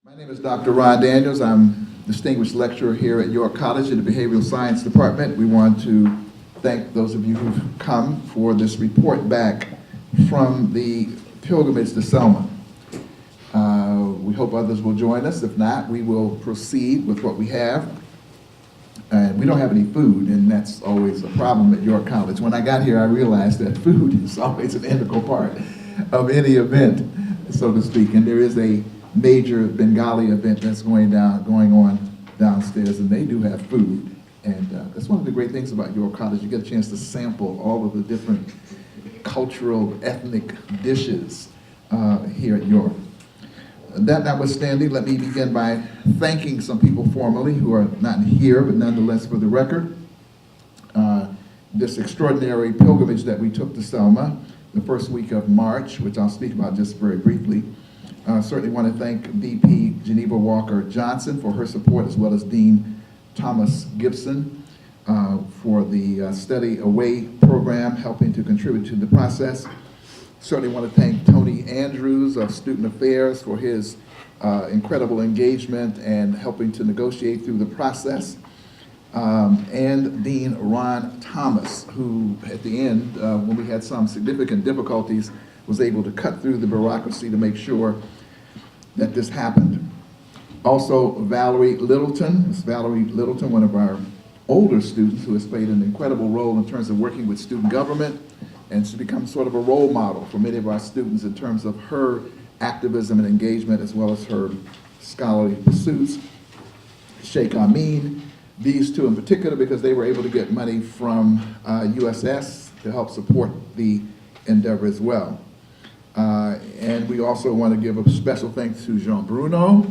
My name is Dr. Ron Daniels. I'm distinguished lecturer here at York College in the Behavioral Science Department. We want to thank those of you who've come for this report back from the pilgrimage to Selma. We hope others will join us. If not, we will proceed with what we have. We don't have any food, and that's always a problem at York College. When I got here, I realized that food is always an integral part of any event, so to speak. And there is a major Bengali event that's going on downstairs, and they do have food. And that's one of the great things about York College. You get a chance to sample all of the different cultural, ethnic dishes here at York. That notwithstanding, let me begin by thanking some people formally who are not here, but nonetheless for the record. This extraordinary pilgrimage that we took to Selma the first week of March, which I'll speak about just very briefly. Certainly want to thank VP Geneva Walker Johnson for her support, as well as Dean Thomas Gibson for the Study Away program, helping to contribute to the process. Certainly want to thank Tony Andrews of Student Affairs for his incredible engagement and helping to negotiate through the process. And Dean Ron Thomas, who at the end, when we had some significant difficulties, was able to cut through the bureaucracy to make sure that this happened. Also, Valerie Littleton, one of our older students who has played an incredible role in terms of working with student government, and she's become sort of a role model for many of our students in terms of her activism and engagement, as well as her scholarly pursuits. Sheikh Amin, these two in particular, because they were able to get money from USS to help support the endeavor as well. And we also want to give a special thanks to Jean Bruno.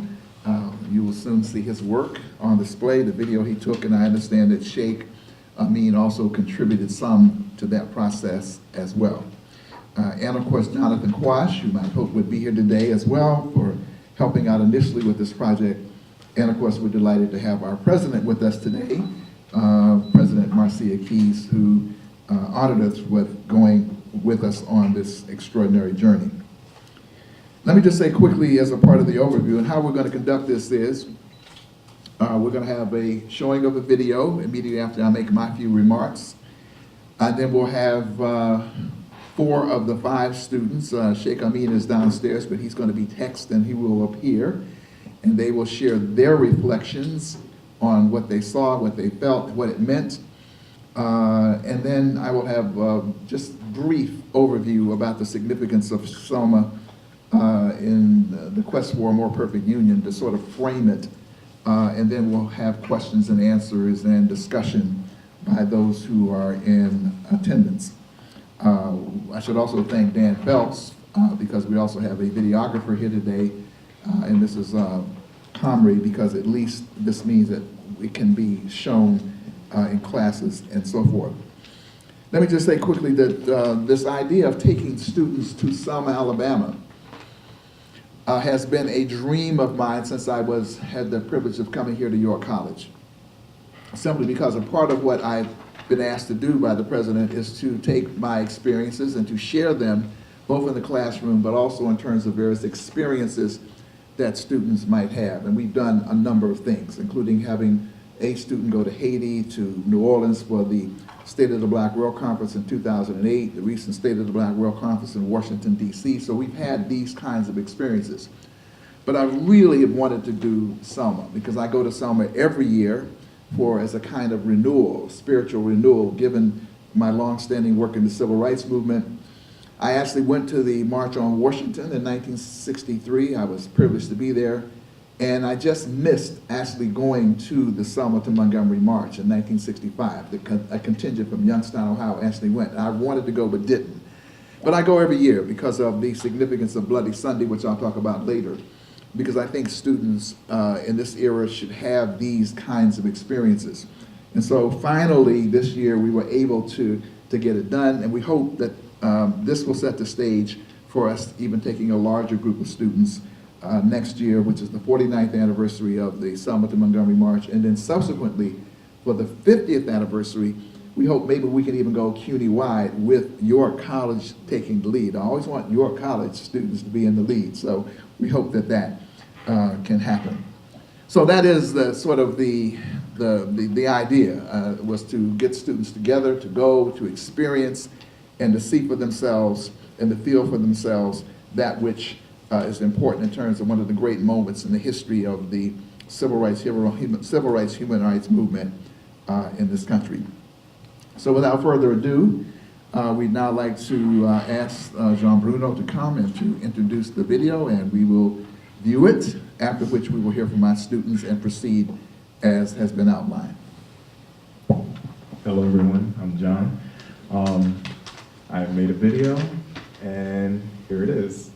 You will soon see his work on display, the video he took, and I understand that Sheikh Amin also contributed some to that process as well. And of course, Jonathan Quash, whom I hope would be here today as well, for helping out initially with this project. And of course, we're delighted to have our president with us today, President Marcia Keizs, who honored us with going with us on this extraordinary journey. Let me just say quickly as a part of the overview, and how we're going to conduct this is, we're going to have a showing of a video immediately after I make my few remarks. And then we'll have 4 of the 5 students. Sheikh Amin is downstairs, but he's going to be text and he will appear. And they will share their reflections on what they saw, what they felt, what it meant. And then I will have just brief overview about the significance of Selma in the quest for a more perfect union, to sort of frame it. And then we'll have questions and answers and discussion by those who are in attendance. I should also thank Dan Phelps, because we also have a videographer here today, and this is Comrie, because at least this means that it can be shown in classes and so forth. Let me just say quickly that this idea of taking students to Selma, Alabama has been a dream of mine since I had the privilege of coming here to York College. Simply because a part of what I've been asked to do by the president is to take my experiences and to share them both in the classroom, but also in terms of various experiences that students might have. And we've done a number of things, including having a student go to Haiti, to New Orleans for the State of the Black World Conference in 2008, the recent State of the Black World Conference in Washington, D.C. So we've had these kinds of experiences. But I really have wanted to do Selma, because I go to Selma every year as a kind of renewal, spiritual renewal, given my long-standing work in the civil rights movement. I actually went to the March on Washington in 1963. I was privileged to be there. And I just missed actually going to the Selma to Montgomery March in 1965. A contingent from Youngstown, Ohio actually went. I wanted to go but didn't. But I go every year because of the significance of Bloody Sunday, which I'll talk about later. Because I think students in this era should have these kinds of experiences. And so finally this year we were able to get it done, and we hope that this will set the stage for us even taking a larger group of students next year, which is the 49th anniversary of the Selma to Montgomery March, and then subsequently for the 50th anniversary, we hope maybe we can even go CUNY-wide with York College taking the lead. I always want York College students to be in the lead, so we hope that can happen. So that is the sort of the idea, was to get students together, to go, to experience, and to see for themselves and to feel for themselves that which is important in terms of one of the great moments in the history of the civil rights, human rights movement in this country. So without further ado, we'd now like to ask Jean Bruno to come and to introduce the video, and we will view it, after which we will hear from our students and proceed as has been outlined. Hello everyone, I'm John. I made a video, and here it is.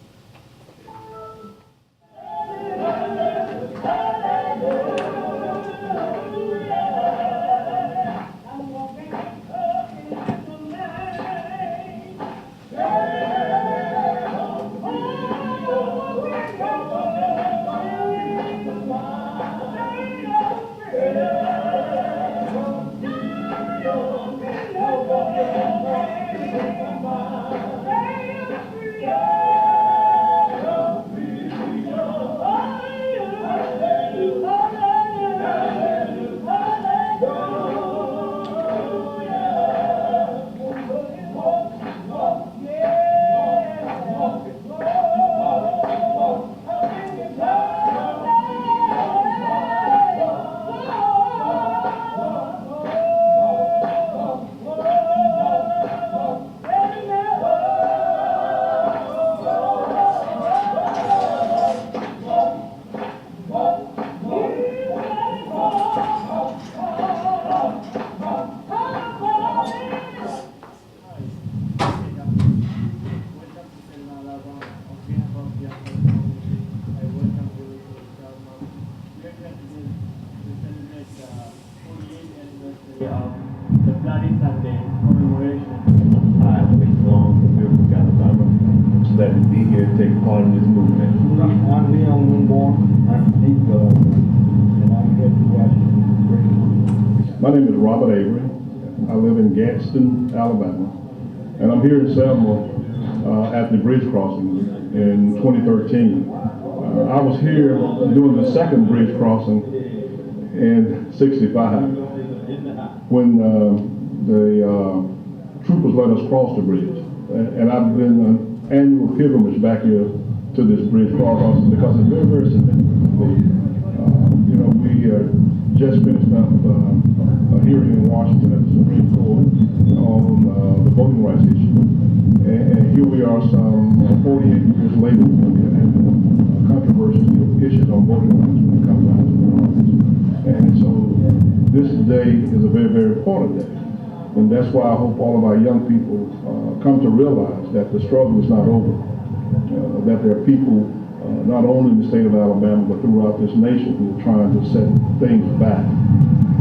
My name is Robert Avery. I live in Gadsden, Alabama, and I'm here in Selma at the bridge crossing in 2013. I was here doing the second bridge crossing in '65 when the troopers let us cross the bridge, and I've been an annual pilgrimage back here to this bridge crossing because it's very, very significant. You know, we just finished up a hearing in Washington at the Supreme Court on the voting rights issue. And here we are some 48 years later, we have controversial issues on voting rights when it comes down to the office. And so this day is a very, very important day. And that's why I hope all of our young people come to realize that the struggle is not over, that there are people not only in the state of Alabama, but throughout this nation who are trying to set things back.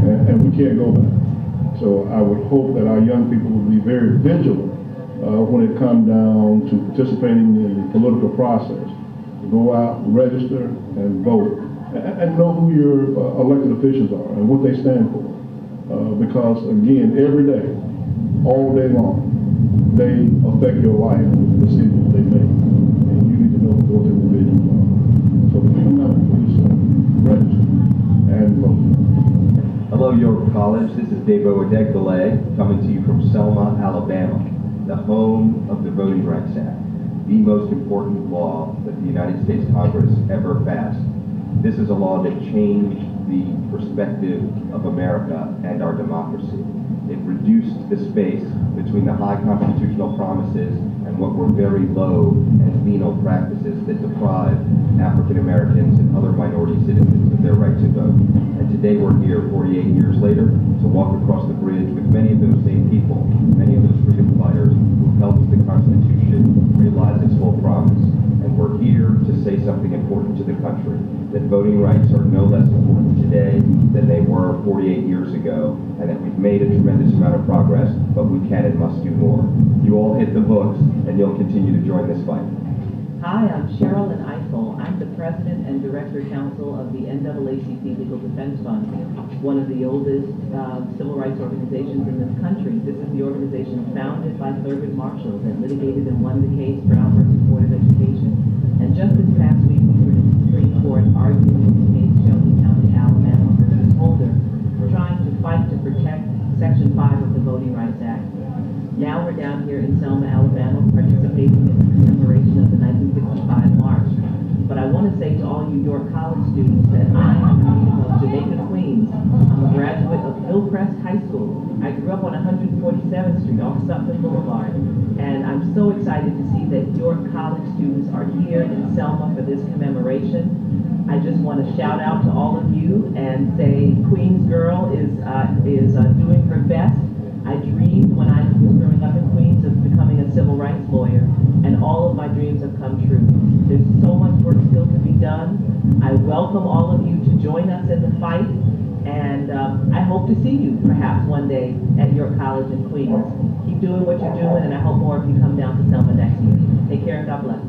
And we can't go back. So I would hope that our young people will be very vigilant when it comes down to participating in the political process. Go out, register, and vote. And know who your elected officials are and what they stand for. Because again, every day, all day long, they affect your life with the decisions they make. And you need to know who those individuals are. So please remember, please register and vote. Hello, York College. This is Debo Adegbile coming to you from Selma, Alabama, the home of the Voting Rights Act, the most important law that the United States Congress ever passed. This is a law that changed the perspective of America and our democracy. It reduced the space between the high constitutional promises and what were very low and venal practices that deprive African Americans and other minority citizens of their right to vote. And today we're here 48 years later to walk across the bridge with many of those same people, many of those freedom fighters who helped the Constitution realize its full promise. And we're here to say something important to the country, that voting rights are no less important today than they were 48 years ago, and that we've made a tremendous amount of progress, but we can and must do more. You all hit the books, and you'll continue to join this fight. Hi, I'm Cheryl Eiffel. I'm the President and Director Counsel of the NAACP Legal Defense Fund, one of the oldest civil rights organizations in this country. This is the organization founded by Thurgood Marshall that litigated and won the case Brown versus Board of Education. And just this past week, we were in the Supreme Court court arguing the case Shelby County, Alabama versus Holder, trying to fight to protect Section 5 of the Voting Rights Act. Now we're down here in Selma, Alabama, participating in the commemoration of the 1965 march. But I want to say to all you York College students that I am of Jamaica, Queens. I'm a graduate of Hillcrest High School. I grew up on 147th Street off Sutton Boulevard. And I'm so excited to see that York College students are here in Selma for this commemoration. I just want to shout out to all of you and say Queens Girl is doing her best. I dreamed when I was growing up in Queens of becoming a civil rights lawyer, and all of my dreams have come true. There's so much work still to be done. I welcome all of you to join us in the fight, and I hope to see you perhaps one day at York College in Queens. Keep doing what you're doing, and I hope more of you come down to Selma next year. Take care and God bless.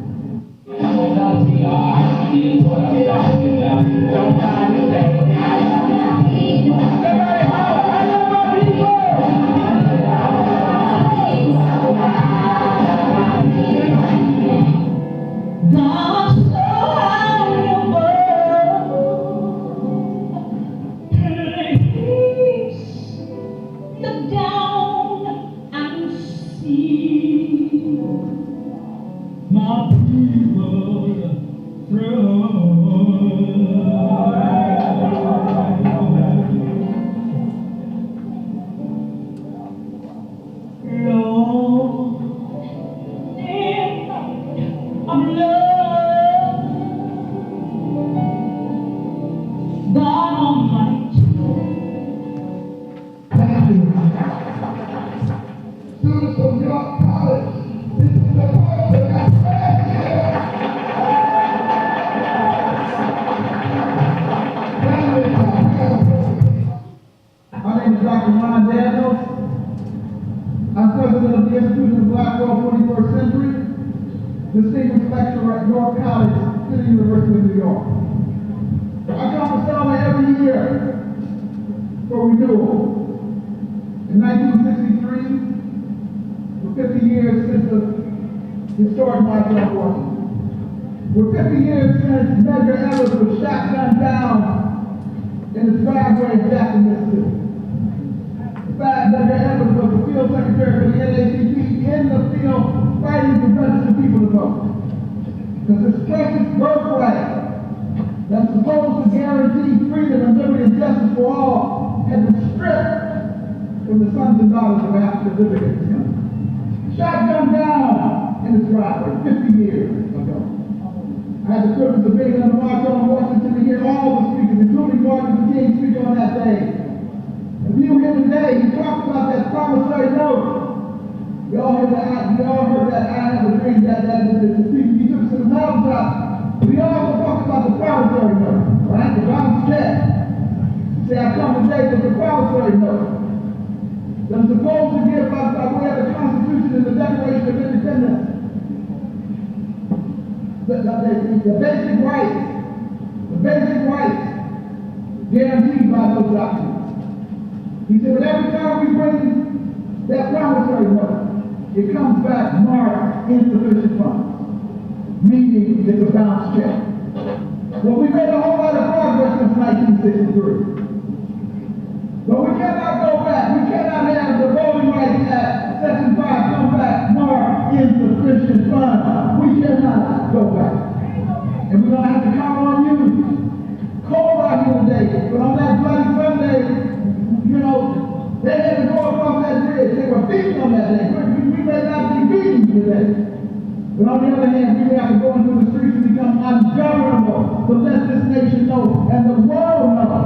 Students of York College, this is the moment that my name is Dr. Ron Daniels. I'm president of the Institute of Black World 21st Century, distinguished lecturer at York College, City University of New York. I come to Selma every year for renewal. In 1963, for 50 years since the historic March on Washington. For 50 years since Medgar Evers was shot down in the driveway of Jackson, Mississippi. In fact, Medgar Evers was the field secretary for the NAACP in the field fighting to register people to vote. Because this precious birthright that's supposed to guarantee freedom and liberty and justice for all had been stripped from the sons and daughters of African immigrants. Shotgun down in his driveway 50 years ago. I had the privilege of being on the March on Washington to hear all the speakers, including Martin Luther King, speak on that day. If you hear today, he talked about that promissory note. You all heard that I have a dream that the speaker, he took us to the mountaintop. We also talked about the promissory note, right? The bounce check. Say, I come today with the promissory note. That is supposed to give us by way of the Constitution and the Declaration of Independence the basic rights guaranteed by those documents. He said, but every time we bring that promissory note, it comes back marked insufficient funds, meaning it's a bounce check. Well, we made a whole lot of progress since 1963. But we cannot go back. We cannot have the Voting Rights Act, Section 5, come back, marked insufficient funds. We cannot go back. And we're going to have to count on you. Cold out here today, but on that bloody Sunday, you know, they had to go across that bridge. They were beaten on that day. We may not be beaten today. But on the other hand, we have to go into the streets and become ungovernable to let this nation know and the world know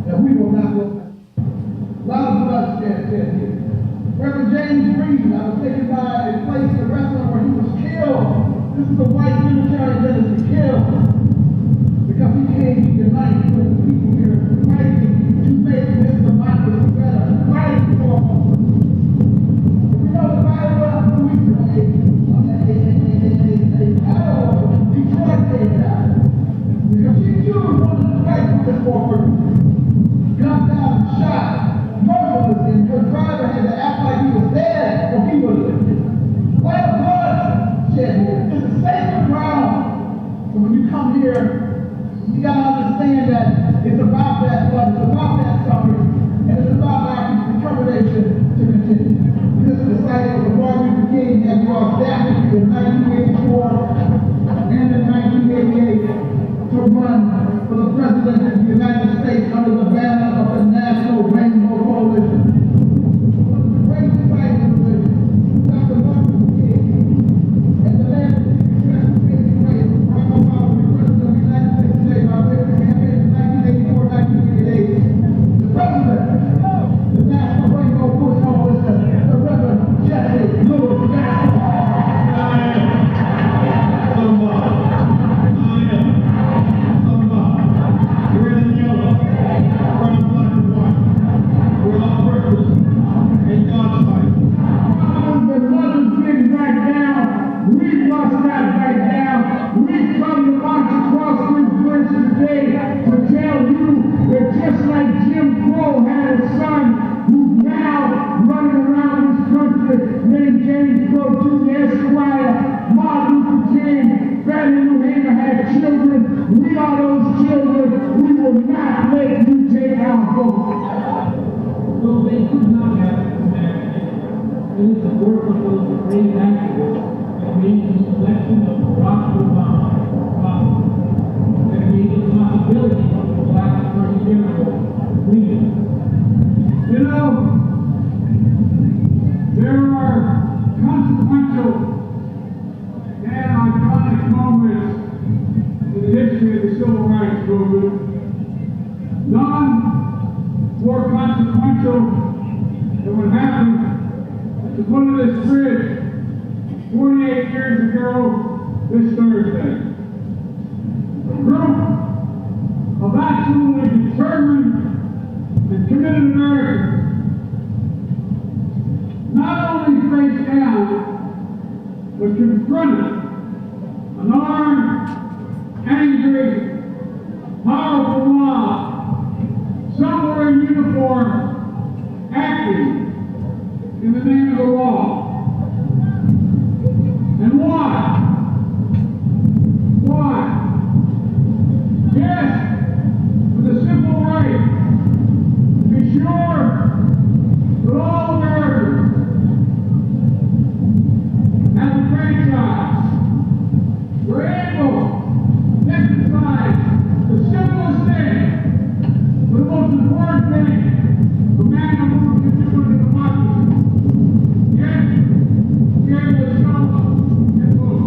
that we will not go back. A lot of bloodshed here. Reverend James Reed, I was taken by a place in a restaurant where he was killed. This is a white unitarian that is killed because he came to unite with the people here, fighting to make this democracy better, fighting for us. You know, the Bible of the week today, Detroit came down because she too wanted to fight for this forward. Come down and shot merciless, and her driver had to act like he was dead for people to live. What a blood shed here. It's a sacred ground. So when you come here It's about that blood, it's about that suffering, and it's about our determination to continue. This is the site of the Martin Luther King had the audacity in 1984 and in 1988 to run for the President of the United States under the banner of the National Rainbow Coalition. One of the greatest fighters of the Dr. Martin Luther King and the man who expressed the same way, Barack Obama, the President of the United States today, by way of the campaign in 1984, 1988. The President, the National Rainbow Coalition, the Reverend Jesse Lewis Jackson. Just like Jim Crow had a son who's now running around this country named James Crow Jr. Esquire, Martin Luther King, Fannie Lou Hamer had children. We are those children. We will not let you take our vote. So they could not have it. It is the work of those great activists that made the election of Barack Obama possible, that made the possibility of the Black Attorney General real. You know, there are consequential and iconic moments in the history of the civil rights movement. None more consequential than what happened at the foot of this bridge 48 years ago this Thursday. A group of absolutely determined and committed Americans not only faced down, but confronted an armed, angry, powerful mob, some were in uniform, acting in the name of the law. And why? Why? Yes, for the simple right to be sure that all Americans have the franchise, were able to exercise the simplest thing, but the most important thing a man and woman can do in a democracy. Yes, we are able to show up and vote.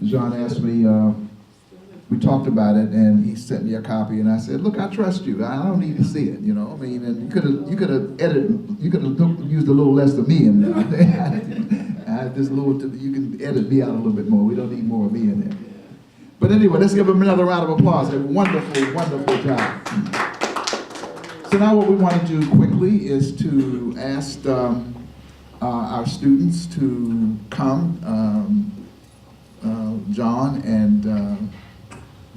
John asked me, we talked about it, and he sent me a copy, and I said, "Look, I trust you. I don't need to see it, you know. I mean, and you could have edited, you could have used a little less of me in there. I just you can edit me out a little bit more. We don't need more of me in there. But anyway, let's give them another round of applause. A wonderful, wonderful job. So now what we want to do quickly is to ask our students to come, John and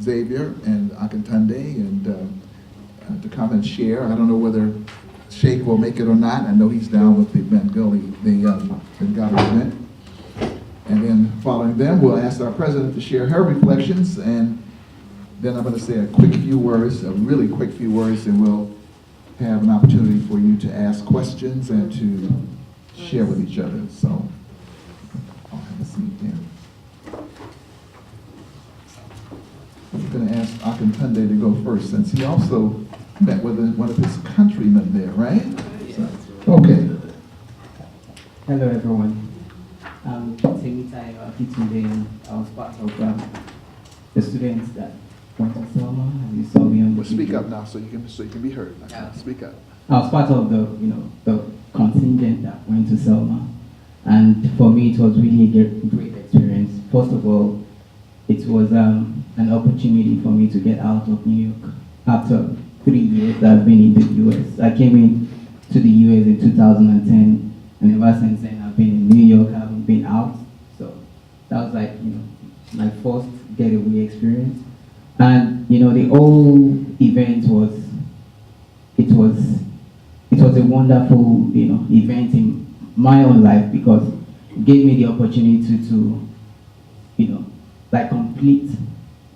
Xavier and Akintunde, and to come and share. I don't know whether Sheikh will make it or not. I know he's down with the Bengali event. And then following them, we'll ask our president to share her reflections, and then I'm going to say a quick few words, a really quick few words, and we'll have an opportunity for you to ask questions and to share with each other. So I'll have a seat there. I'm going to ask Akintunde to go first, since he also met with one of his countrymen there, right? So, okay. Hello everyone. I'm Keizs, and I was part of the students that went to Selma, and you saw me on the Well, speak video. up now so you can be heard. Yeah. Speak up. I was part of the contingent that went to Selma, and for me it was really a great experience. First of all, it was an opportunity for me to get out of New York after 3 years that I've been in the US. I came in to the US in 2010, and ever since then I've been in New York. I haven't been out, so that was like my first getaway experience. And the whole event was a wonderful event in my own life, because it gave me the opportunity to like complete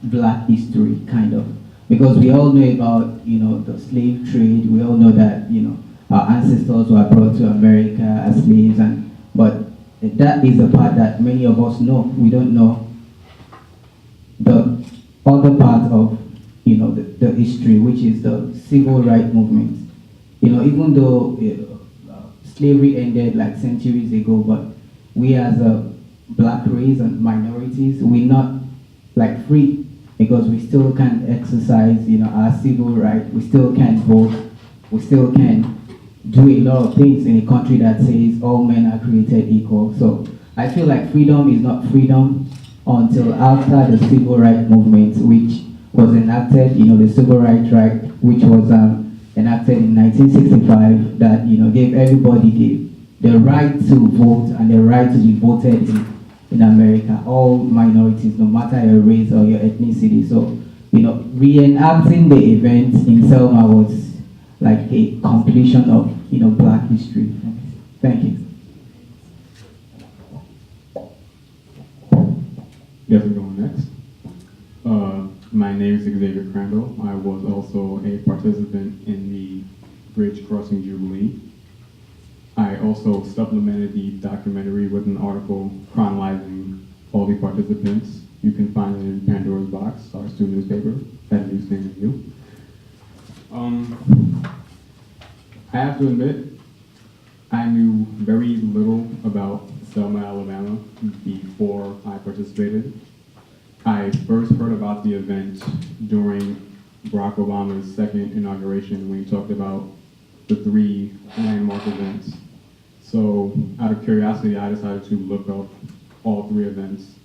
Black history, kind of, because we all know about the slave trade. We all know that our ancestors were brought to America as slaves, but that is the part that many of us know. We don't know the other part of the history, which is the civil rights movement. Even though slavery ended like centuries ago, but we as a Black race and minorities, we're not like free, because we still can't exercise our civil rights. We still can't vote. We still can't do a lot of things in a country that says all men are created equal. So I feel like freedom is not freedom until after the civil rights movement, which was enacted, the Civil Rights Act, which was enacted in 1965, that gave everybody the right to vote and the right to be voted in America, all minorities, no matter your race or your ethnicity. So reenacting the event in Selma was like a completion of Black history. Thank you. Guess I'm going next. My name is Xavier Crandall. I was also a participant in the Bridge Crossing Jubilee. I also supplemented the documentary with an article chronicling all the participants. You can find it in Pandora's Box, our student newspaper, that news thing you. I have to admit, I knew very little about Selma, Alabama before I participated. I first heard about the event during Barack Obama's second inauguration, when he talked about the 3 landmark events. So out of curiosity, I decided to look up all 3 events.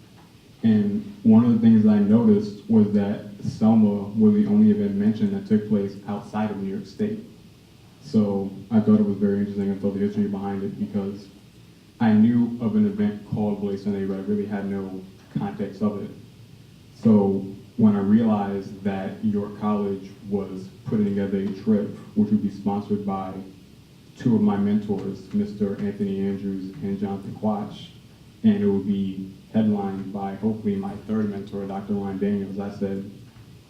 And one of the things I noticed was that Selma was the only event mentioned that took place outside of New York State. So I thought it was very interesting. I thought the history behind it, because I knew of an event called Blaze Sunday, but I really had no context of it. So when I realized that York College was putting together a trip, which would be sponsored by 2 of my mentors, Mr. Anthony Andrews and Jonathan Quatch, and it would be headlined by hopefully my 3rd mentor, Dr. Ryan Daniels, I said,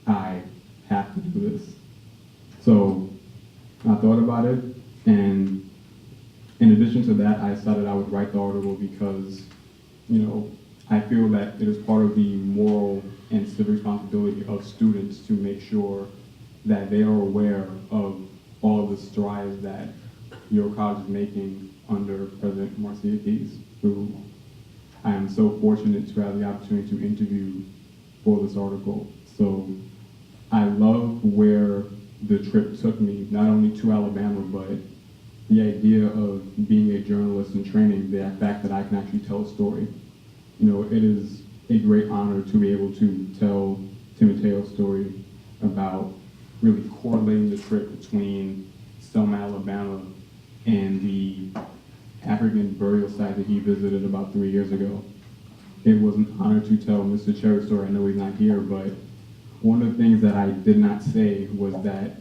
I have to do this. So I thought about it, and in addition to that, I decided I would write the article because, I feel that it is part of the moral and civic responsibility of students to make sure that they are aware of all of the strides that your college is making under President Marcia V, who I am so fortunate to have the opportunity to interview for this article. So I love where the trip took me, not only to Alabama, but the idea of being a journalist in training, the fact that I can actually tell a story. It is a great honor to be able to tell Timoteo's story about really correlating the trip between Selma, Alabama, and the African burial site that he visited about 3 years ago. It was an honor to tell Mr. Cherry's story. I know he's not here, but one of the things that I did not say was that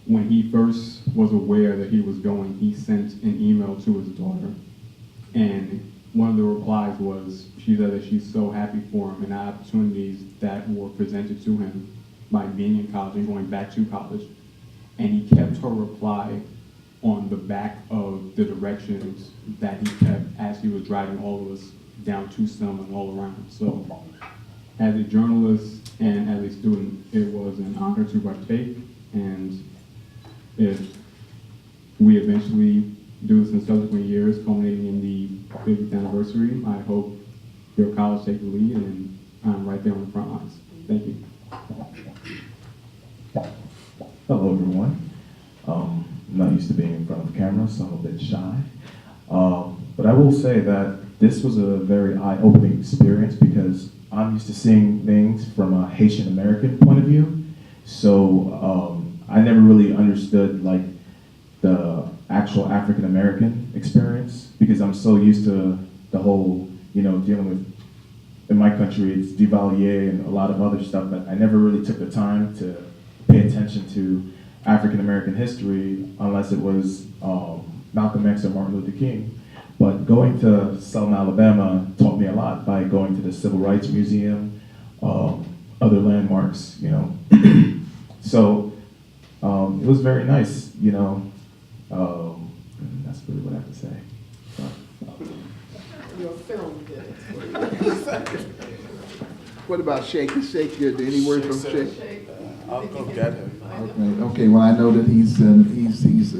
when he first was aware that he was going, he sent an email to his daughter. And one of the replies was, she said that she's so happy for him and the opportunities that were presented to him by being in college and going back to college. And he kept her reply on the back of the directions that he kept as he was driving all of us down to Selma and all around. So as a journalist and as a student, it was an honor to partake. And if we eventually do this in subsequent years, culminating in the 50th anniversary, I hope your college take the lead, and I'm right there on the front lines. Thank you. Hello, everyone. I'm not used to being in front of the camera, so I'm a bit shy. But I will say that this was a very eye-opening experience because I'm used to seeing things from a Haitian American point of view. So I never really understood like the actual African American experience because I'm so used to the whole, dealing with, in my country, it's Duvalier and a lot of other stuff, but I never really took the time to pay attention to African American history unless it was Malcolm X or Martin Luther King. But going to Selma, Alabama taught me a lot by going to the Civil Rights Museum, other landmarks, So it was very nice, and that's really what I have to say. Your film did it. What about Sheikh? Is Sheikh good? Any word from Sheikh? I'll go get him. Okay, well, I know that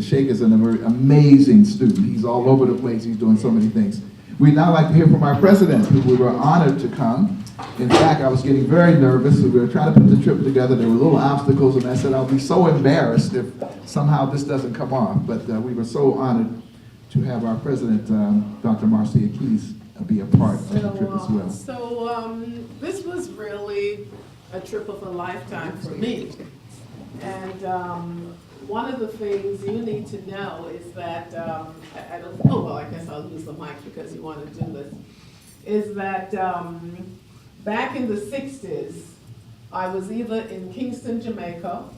Sheikh is an amazing student. He's all over the place. He's doing so many things. We'd now like to hear from our president, who we were honored to come. In fact, I was getting very nervous. We were trying to put the trip together. There were little obstacles, and I said, I'll be so embarrassed if somehow this doesn't come off. But we were so honored to have our president, Dr. Marcia Keizs, be a part of the trip as well. This was really a trip of a lifetime for me. And one of the things you need to know is that, I guess I'll use the mic because you want to do this, is that back in the 60s, I was either in Kingston, Jamaica,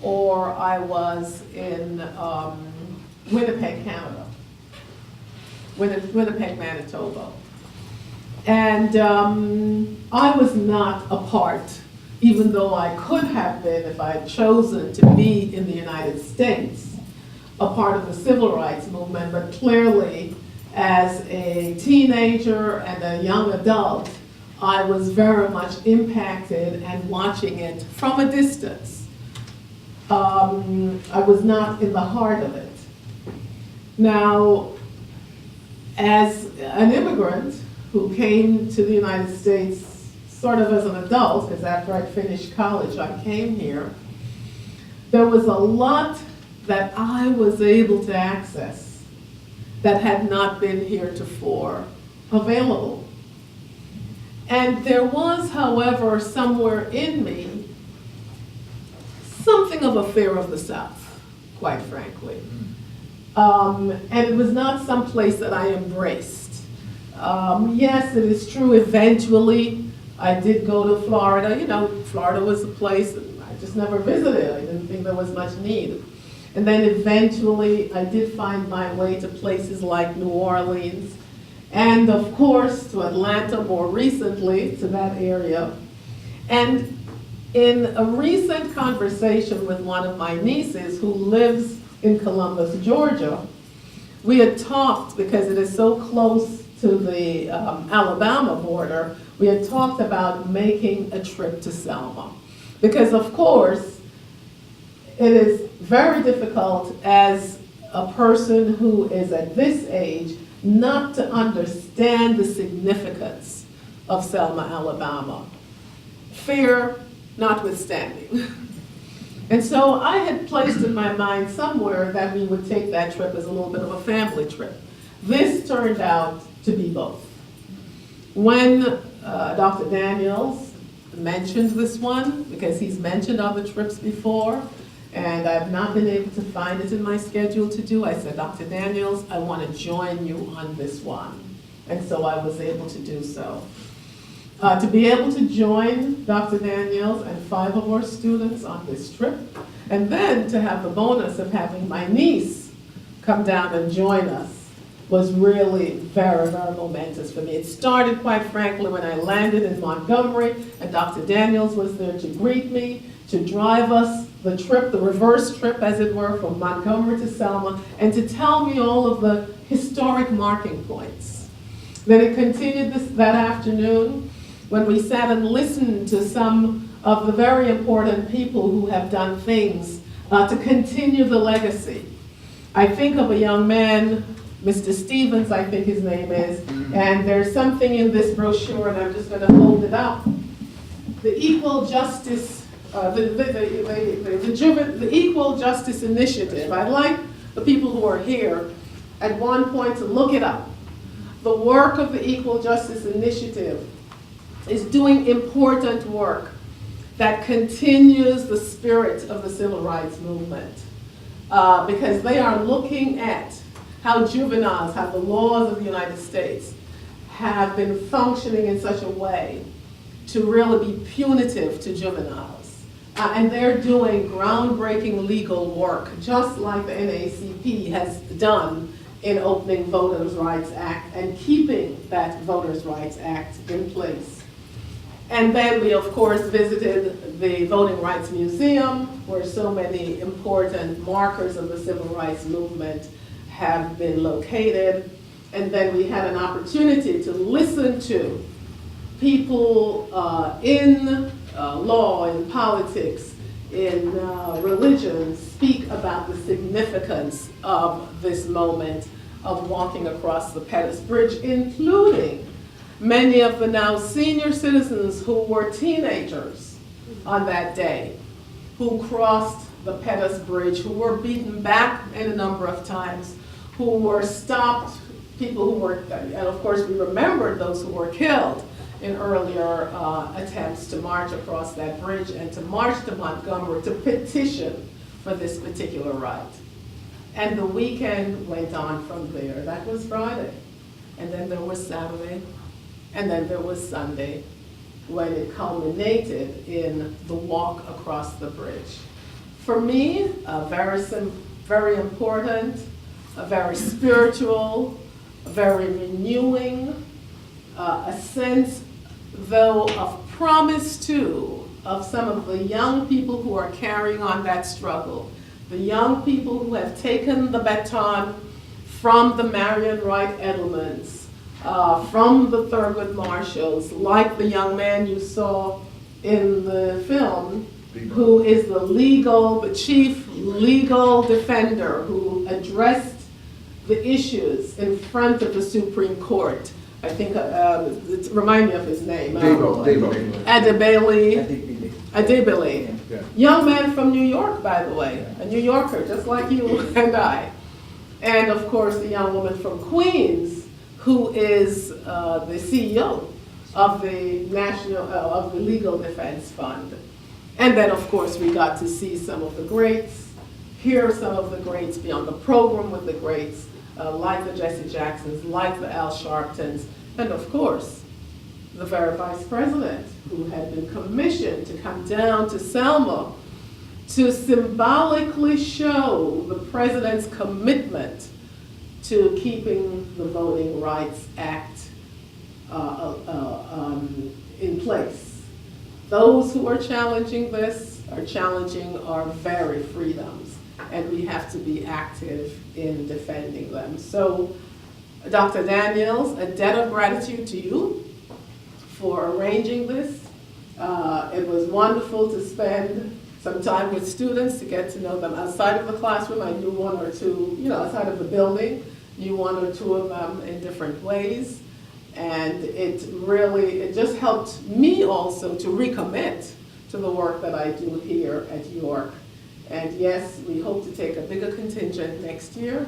or I was in Winnipeg, Canada. Winnipeg, Manitoba. And I was not a part, even though I could have been if I had chosen to be in the United States, a part of the civil rights movement, but clearly as a teenager and a young adult, I was very much impacted and watching it from a distance. I was not in the heart of it. Now, as an immigrant who came to the United States sort of as an adult, because after I finished college, I came here, there was a lot that I was able to access that had not been heretofore available. And there was, however, somewhere in me, something of a fear of the South, quite frankly. And it was not some place that I embraced. Yes, it is true, eventually I did go to Florida. Florida was a place that I just never visited. I didn't think there was much need. And then eventually I did find my way to places like New Orleans, and of course to Atlanta more recently, to that area. And in a recent conversation with one of my nieces who lives in Columbus, Georgia, we had talked, because it is so close to the Alabama border, we had talked about making a trip to Selma. Because of course, it is very difficult as a person who is at this age not to understand the significance of Selma, Alabama. Fear notwithstanding. And so I had placed in my mind somewhere that we would take that trip as a little bit of a family trip. This turned out to be both. When Dr. Daniels mentioned this one because he's mentioned other trips before, and I've not been able to find it in my schedule to do. I said, Dr. Daniels, I want to join you on this one. And so I was able to do so. To be able to join Dr. Daniels and 5 of our students on this trip, and then to have the bonus of having my niece come down and join us was really very, very momentous for me. It started, quite frankly, when I landed in Montgomery, and Dr. Daniels was there to greet me, to drive us the trip, the reverse trip, as it were, from Montgomery to Selma, and to tell me all of the historic marking points. Then it continued that afternoon when we sat and listened to some of the very important people who have done things to continue the legacy. I think of a young man, Mr. Stevens, I think his name is, and there's something in this brochure, and I'm just going to hold it up. The Equal Justice, the Equal Justice Initiative. I'd like the people who are here at one point to look it up. The work of the Equal Justice Initiative is doing important work that continues the spirit of the civil rights movement, because they are looking at how juveniles, how the laws of the United States have been functioning in such a way to really be punitive to juveniles. And they're doing groundbreaking legal work, just like the NAACP has done in opening Voters' Rights Act and keeping that Voters' Rights Act in place. And then we, of course, visited the Voting Rights Museum, where so many important markers of the civil rights movement have been located. And then we had an opportunity to listen to people in law, in politics, in religion, speak about the significance of this moment of walking across the Pettus Bridge, including many of the now senior citizens who were teenagers on that day, who crossed the Pettus Bridge, who were beaten back in a number of times, who were stopped, people who were, and of course we remembered those who were killed in earlier attempts to march across that bridge and to march to Montgomery to petition for this particular right. And the weekend went on from there. That was Friday. And then there was Saturday. And then there was Sunday, when it culminated in the walk across the bridge. For me, very important, a very spiritual, a very renewing, a sense, though, of promise, too, of some of the young people who are carrying on that struggle, the young people who have taken the baton from the Marion Wright Edelmans, from the Thurgood Marshalls, like the young man you saw in the film, who is the chief legal defender who addressed the issues in front of the Supreme Court. I think, remind me of his name. Adebele. Yeah. Young man from New York, by the way, a New Yorker, just like you and I. And of course, the young woman from Queens, who is the CEO of the of the Legal Defense Fund. And then, of course, we got to see some of the greats, hear some of the greats, be on the program with the greats, like the Jesse Jacksons, like the Al Sharptons, and of course, the very vice president, who had been commissioned to come down to Selma to symbolically show the president's commitment to keeping the Voting Rights Act in place. Those who are challenging this are challenging our very freedoms, and we have to be active in defending them. So, Dr. Daniels, a debt of gratitude to you for arranging this. It was wonderful to spend some time with students to get to know them outside of the classroom. I knew one or two, outside of the building, knew one or two of them in different ways. And it just helped me also to recommit to the work that I do here at York. And yes, we hope to take a bigger contingent next year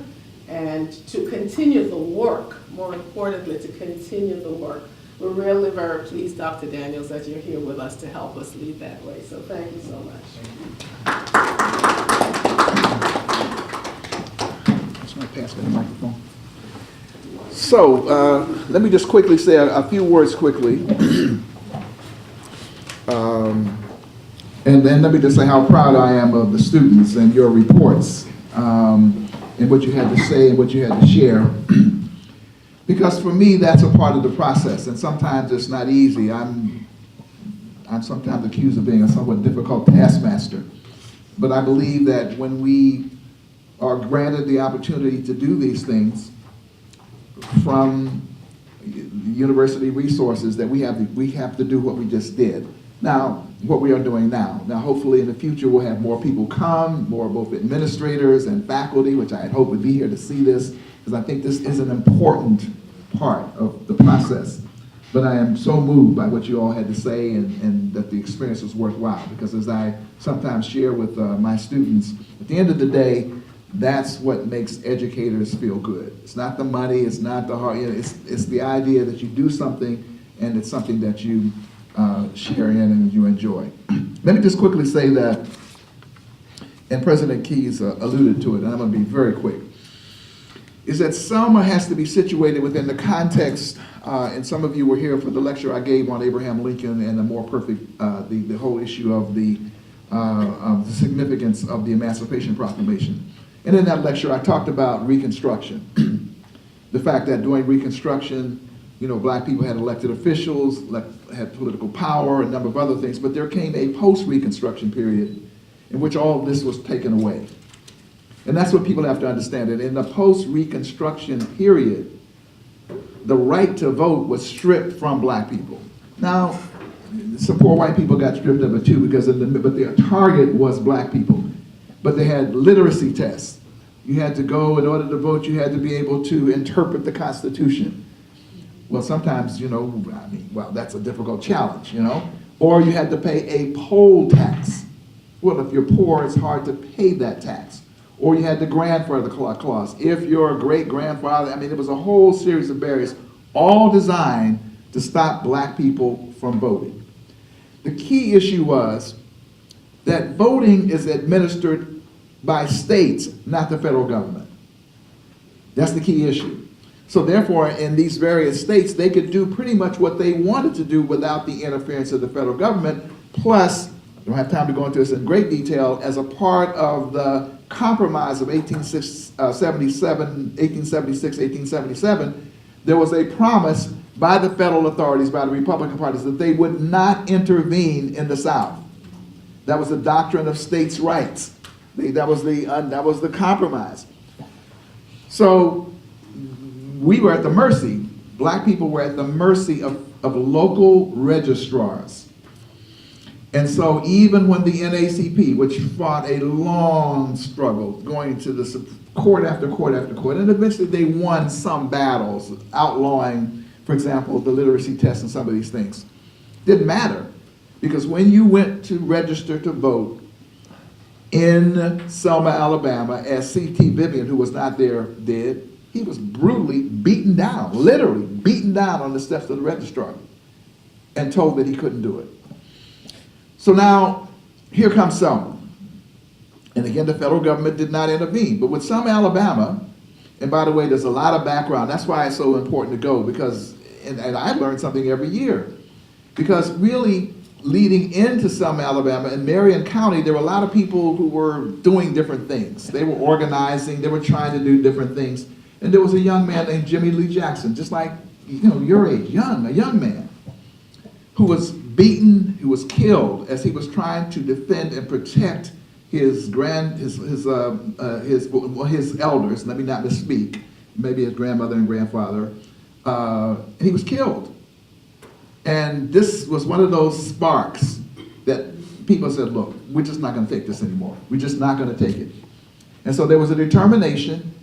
and to continue the work, more importantly, to continue the work we're really very pleased, Dr. Daniels, that you're here with us to help us lead that way. So thank you so much. Somebody pass me the microphone. So let me just quickly say a few words quickly. And then let me just say how proud I am of the students and your reports and what you had to say and what you had to share. Because for me, that's a part of the process, and sometimes it's not easy. I'm sometimes accused of being a somewhat difficult taskmaster. But I believe that when we are granted the opportunity to do these things from university resources, that we have to do what we just did. Now, what we are doing now. Now, hopefully in the future we'll have more people come, more both administrators and faculty, which I had hoped would be here to see this, because I think this is an important part of the process. But I am so moved by what you all had to say, and that the experience was worthwhile, because as I sometimes share with my students, at the end of the day, that's what makes educators feel good. It's not the money, it's not the hard, it's the idea that you do something and it's something that you share in and you enjoy. Let me just quickly say that, and President Keizs alluded to it, and I'm going to be very quick, is that Selma has to be situated within the context, and some of you were here for the lecture I gave on Abraham Lincoln and the more perfect, the whole issue of the significance of the Emancipation Proclamation. And in that lecture, I talked about Reconstruction. The fact that during Reconstruction, black people had elected officials, had political power, a number of other things, but there came a post-Reconstruction period in which all of this was taken away. And that's what people have to understand. And in the post-Reconstruction period, the right to vote was stripped from black people. Now, some poor white people got stripped of it too, but their target was black people. But they had literacy tests. You had to go, in order to vote, you had to be able to interpret the Constitution. Well, sometimes, that's a difficult challenge, Or you had to pay a poll tax. Well, if you're poor, it's hard to pay that tax. Or you had the grandfather clause. If your great-grandfather, it was a whole series of barriers, all designed to stop black people from voting. The key issue was that voting is administered by states, not the federal government. That's the key issue. So therefore, in these various states, they could do pretty much what they wanted to do without the interference of the federal government. Plus, I don't have time to go into this in great detail, as a part of the compromise of 1877, there was a promise by the federal authorities, by the Republican parties, that they would not intervene in the South. That was the doctrine of states' rights. That was the compromise. So we were at the mercy, black people were at the mercy of local registrars. And so even when the NACP, which fought a long struggle, going to the court after court after court, and eventually they won some battles, outlawing, for example, the literacy test and some of these things. Didn't matter, because when you went to register to vote in Selma, Alabama, as C.T. Vivian, who was not there, did, he was brutally beaten down, literally beaten down on the steps of the registrar, and told that he couldn't do it. So now, here comes Selma. And again, the federal government did not intervene. But with Selma, Alabama, and by the way, there's a lot of background. That's why it's so important to go, because, and I learned something every year. Because really, leading into Selma, Alabama, in Marion County, there were a lot of people who were doing different things. They were organizing, they were trying to do different things. And there was a young man named Jimmy Lee Jackson, just like, your age, a young man, who was beaten, who was killed as he was trying to defend and protect his elders, let me not misspeak, maybe his grandmother and grandfather, and he was killed. And this was one of those sparks that people said, look, we're just not going to take this anymore. We're just not going to take it. And so there was a determination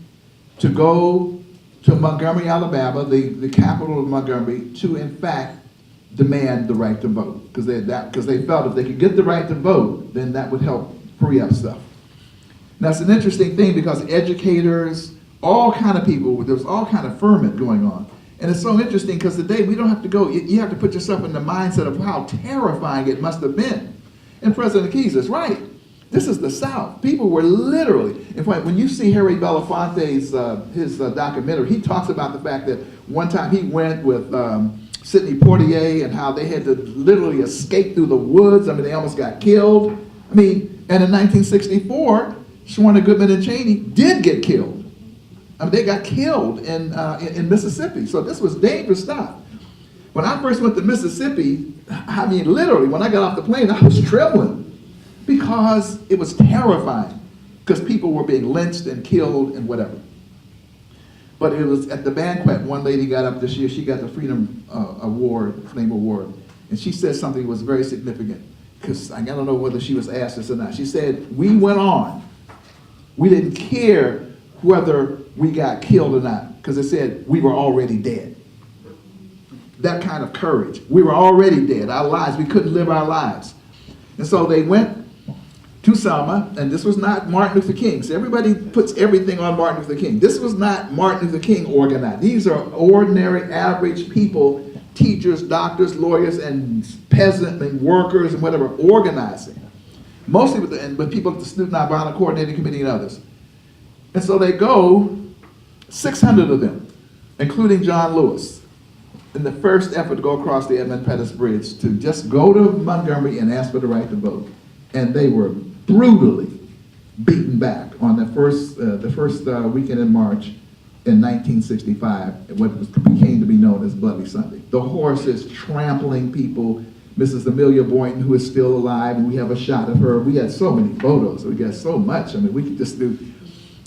to go to Montgomery, Alabama, the capital of Montgomery, to in fact demand the right to vote, because they felt if they could get the right to vote, then that would help free up stuff. Now it's an interesting thing, because educators, all kind of people, there was all kind of ferment going on. And it's so interesting because today we don't have to go, you have to put yourself in the mindset of how terrifying it must have been. And President Keizs is right. This is the South. People were literally, in fact, when you see Harry Belafonte's his documentary, he talks about the fact that one time he went with Sidney Poitier and how they had to literally escape through the woods. I mean, they almost got killed. I mean, and in 1964, Shawana Goodman and Cheney did get killed. I mean, they got killed in Mississippi. So this was dangerous stuff. When I first went to Mississippi, I mean, literally, when I got off the plane, I was trembling because it was terrifying, because people were being lynched and killed and whatever. But it was at the banquet, one lady got up this year, she got the Freedom Award, Flame Award, and she said something that was very significant, because I don't know whether she was asked this or not. She said, we went on. We didn't care whether we got killed or not, because it said we were already dead. That kind of courage. We were already dead. Our lives, we couldn't live our lives. And so they went to Selma, and this was not Martin Luther King. So everybody puts everything on Martin Luther King. This was not Martin Luther King organized. These are ordinary, average people, teachers, doctors, lawyers, and peasant and workers and whatever, organizing. Mostly with people at the Student Nonviolent Coordinating Committee and others. And so they go, 600 of them, including John Lewis, in the first effort to go across the Edmund Pettus Bridge to just go to Montgomery and ask for the right to vote. And they were brutally beaten back on the first weekend in March in 1965, what became to be known as Bloody Sunday. The horses trampling people. Mrs. Amelia Boynton, who is still alive, and we have a shot of her. We had so many photos. We got so much. I mean, we could just do,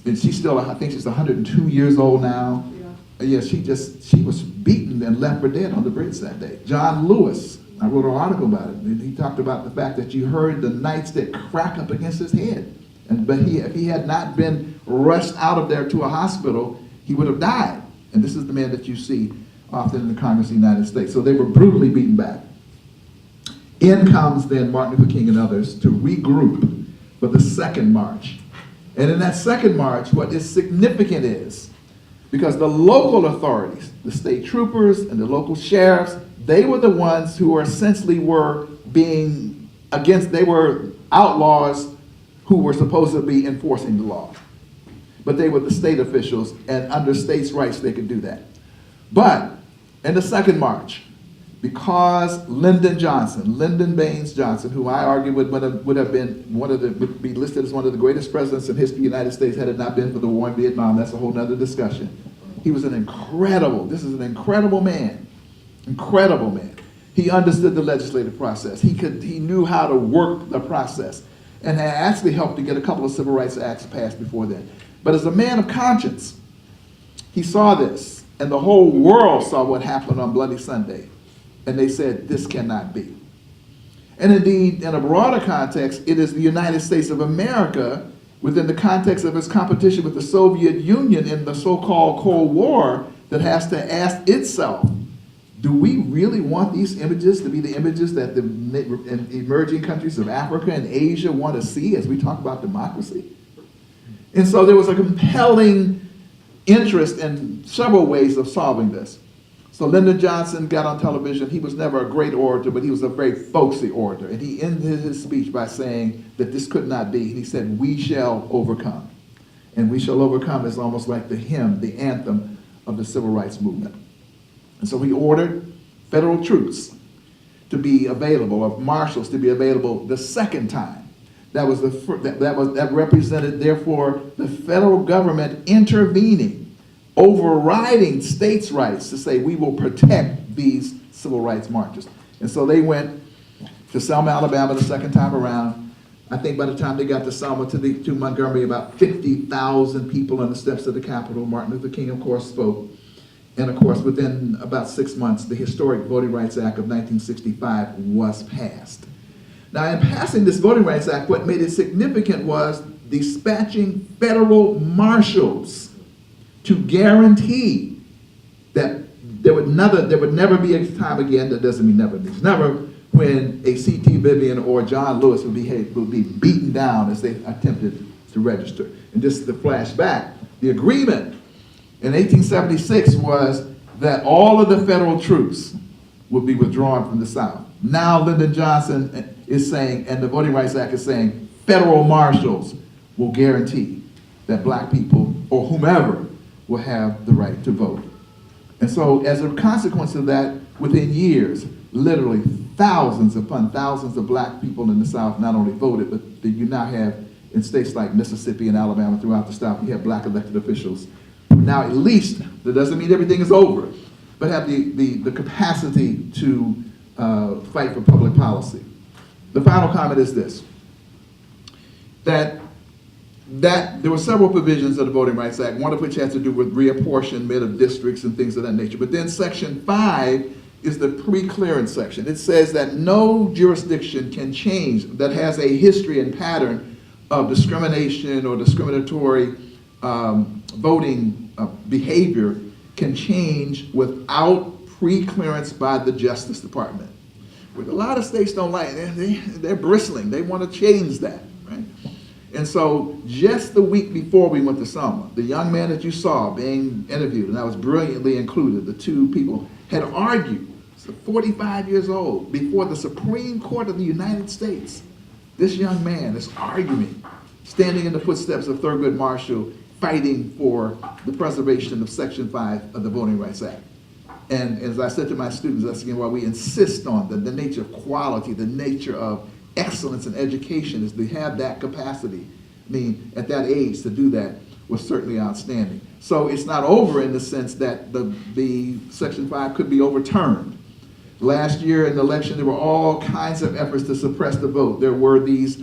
and she's still, I think she's 102 years old now. Yeah, she was beaten and left for dead on the bridge that day. John Lewis, I wrote an article about it. And he talked about the fact that you heard the nightstick crack up against his head. But if he had not been rushed out of there to a hospital, he would have died. And this is the man that you see often in the Congress of the United States. So they were brutally beaten back. In comes then Martin Luther King and others to regroup for the second march. And in that second march, what is significant is, because the local authorities, the state troopers and the local sheriffs, they were the ones who essentially were being against, they were outlaws who were supposed to be enforcing the law. But they were the state officials, and under states' rights they could do that. But in the second march, because Lyndon Baines Johnson, who I argue would have been would be listed as one of the greatest presidents in history of the United States had it not been for the war in Vietnam. That's a whole nother discussion. He was this is an incredible man. Incredible man. He understood the legislative process. He knew how to work the process, and had actually helped to get a couple of civil rights acts passed before then. But as a man of conscience, he saw this, and the whole world saw what happened on Bloody Sunday. And they said, this cannot be. And indeed, in a broader context, it is the United States of America, within the context of its competition with the Soviet Union in the so-called Cold War, that has to ask itself, do we really want these images to be the images that the emerging countries of Africa and Asia want to see as we talk about democracy? And so there was a compelling interest in several ways of solving this. So Lyndon Johnson got on television. He was never a great orator, but he was a very folksy orator. And he ended his speech by saying that this could not be. He said, we shall overcome. And we shall overcome is almost like the hymn, the anthem of the civil rights movement. And so he ordered federal troops to be available, of marshals to be available the second time. That represented, therefore, the federal government intervening, overriding states' rights to say we will protect these civil rights marches. And so they went to Selma, Alabama the second time around. I think by the time they got to Selma to Montgomery, about 50,000 people on the steps of the Capitol. Martin Luther King, of course, spoke. And of course, within about 6 months, the historic Voting Rights Act of 1965 was passed. Now, in passing this Voting Rights Act, what made it significant was dispatching federal marshals to guarantee that there would never be a time again, that doesn't mean never, means never, when a C.T. Vivian or John Lewis would be beaten down as they attempted to register. And just to flash back, the agreement in 1876 was that all of the federal troops would be withdrawn from the South. Now Lyndon Johnson is saying, and the Voting Rights Act is saying, federal marshals will guarantee that black people or whomever will have the right to vote. And so as a consequence of that, within years, literally thousands upon thousands of black people in the South not only voted, but you now have in states like Mississippi and Alabama throughout the South, you have black elected officials who now at least, that doesn't mean everything is over, but have the capacity to fight for public policy. The final comment is this, that there were several provisions of the Voting Rights Act, one of which has to do with reapportionment of districts and things of that nature. But then Section 5 is the pre-clearance section. It says that no jurisdiction can change that has a history and pattern of discrimination or discriminatory voting behavior can change without pre-clearance by the Justice Department. What a lot of states don't like, they're bristling. They want to change that, right? And so just the week before we went to Selma, the young man that you saw being interviewed, and I was brilliantly included, the two people, had argued, so 45 years old, before the Supreme Court of the United States. This young man is arguing, standing in the footsteps of Thurgood Marshall, fighting for the preservation of Section 5 of the Voting Rights Act. And as I said to my students, that's again why we insist on the nature of quality, the nature of excellence in education, is to have that capacity. I mean, at that age to do that was certainly outstanding. So it's not over in the sense that the Section 5 could be overturned. Last year in the election, there were all kinds of efforts to suppress the vote. There were these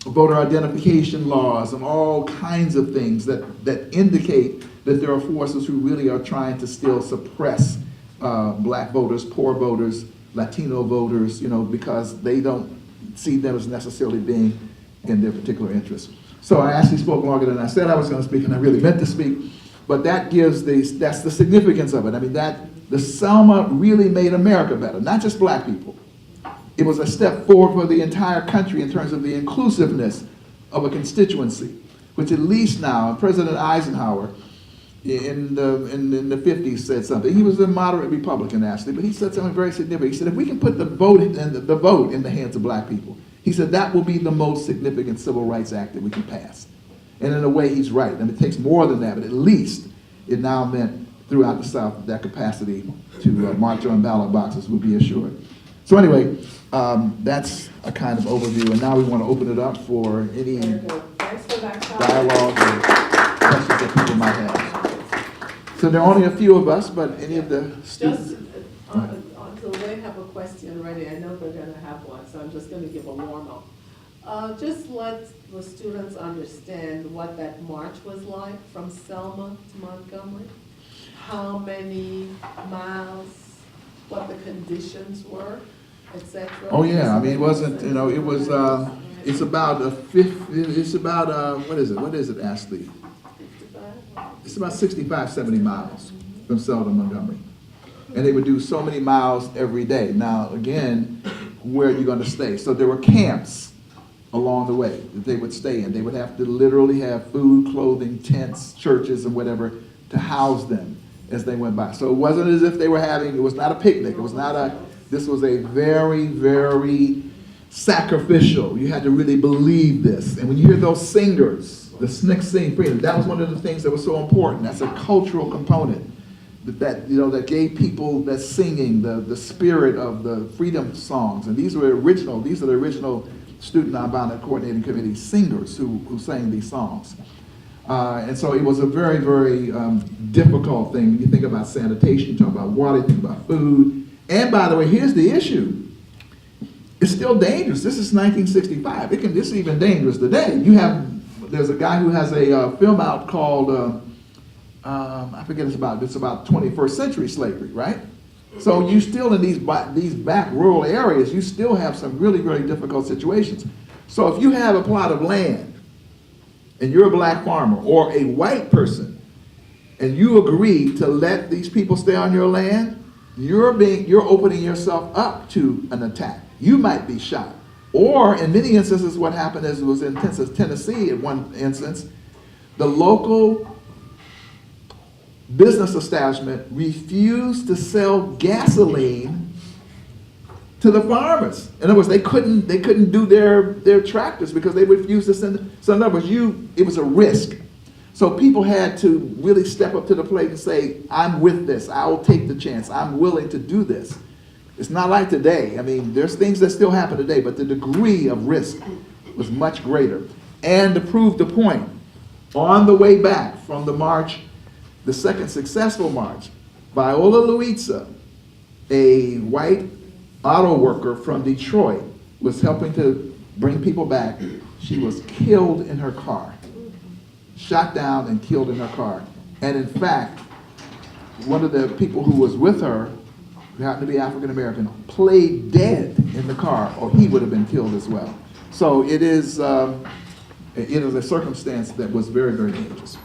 voter identification laws and all kinds of things that indicate that there are forces who really are trying to still suppress black voters, poor voters, Latino voters, because they don't see them as necessarily being in their particular interests. So I actually spoke longer than I said I was going to speak, and I really meant to speak, but that's the significance of it. I mean, the Selma really made America better, not just black people. It was a step forward for the entire country in terms of the inclusiveness of a constituency, which at least now, President Eisenhower in the 50s said something. He was a moderate Republican, actually, but he said something very significant. He said, if we can put the vote in the hands of black people, he said that will be the most significant civil rights act that we can pass. And in a way, he's right. I mean, it takes more than that, but at least it now meant throughout the South that capacity to march on ballot boxes would be assured. So anyway, that's a kind of overview, and now we want to open it up for any dialogue or questions that people might have. So there are only a few of us, but any of the students? Just until they have a question ready, I know they're going to have one, so I'm just going to give a warm-up. Just let the students understand what that march was like from Selma to Montgomery. How many miles, what the conditions were, etc. Oh yeah, I mean it wasn't, it was, it's about what is it, Ashley? It's about 65, 70 miles from Selma to Montgomery. And they would do so many miles every day. Now again, where are you going to stay? So there were camps along the way that they would stay in. They would have to literally have food, clothing, tents, churches, and whatever to house them as they went by. So it wasn't as if they were it was not a picnic. It was not this was a very, very sacrificial. You had to really believe this. And when you hear those singers, the SNCC sing freedom, that was one of the things that was so important. That's a cultural component that gave people that singing, the spirit of the freedom songs. And these are the original Student Nonviolent Coordinating Committee singers who sang these songs. And so it was a very, very difficult thing. When you think about sanitation, you talk about water, you think about food. And by the way, here's the issue. It's still dangerous. This is 1965. This is even dangerous today. There's a guy who has a film out called, I forget, it's about 21st century slavery, right? So you still in these back rural areas, you still have some really, really difficult situations. So if you have a plot of land and you're a black farmer or a white person and you agree to let these people stay on your land, you're opening yourself up to an attack. You might be shot. Or in many instances, what happened is it was in Tennessee in one instance, the local business establishment refused to sell gasoline to the farmers. In other words, they couldn't do their tractors because they refused to send. So in other words, it was a risk. So people had to really step up to the plate and say, I'm with this. I will take the chance. I'm willing to do this. It's not like today. I mean, there's things that still happen today, but the degree of risk was much greater. And to prove the point, on the way back from the march, the second successful march, Viola Luizza, a white auto worker from Detroit, was helping to bring people back. She was killed in her car, shot down and killed in her car. And in fact, one of the people who was with her, who happened to be African American, played dead in the car, or he would have been killed as well. So it is a circumstance that was very, very dangerous.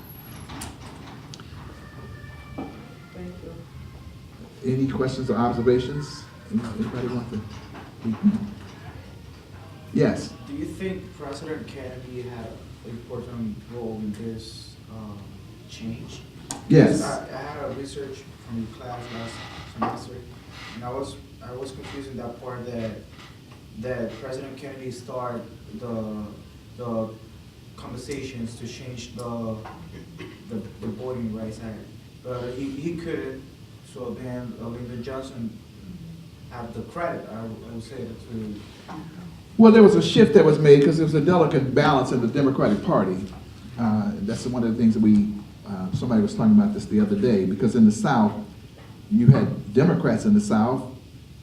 Thank you. Any questions or observations? Anybody want to? Yes. Do you think President Kennedy had an important role in this change? Yes. I had a research from your class last semester, and I was confused in that part that President Kennedy started the conversations to change the Voting Rights Act, but he couldn't. So then Lyndon Johnson have the credit, I would say, to. Well, there was a shift that was made because there was a delicate balance in the Democratic Party. That's one of the things that somebody was talking about this the other day, because in the South, you had Democrats in the South,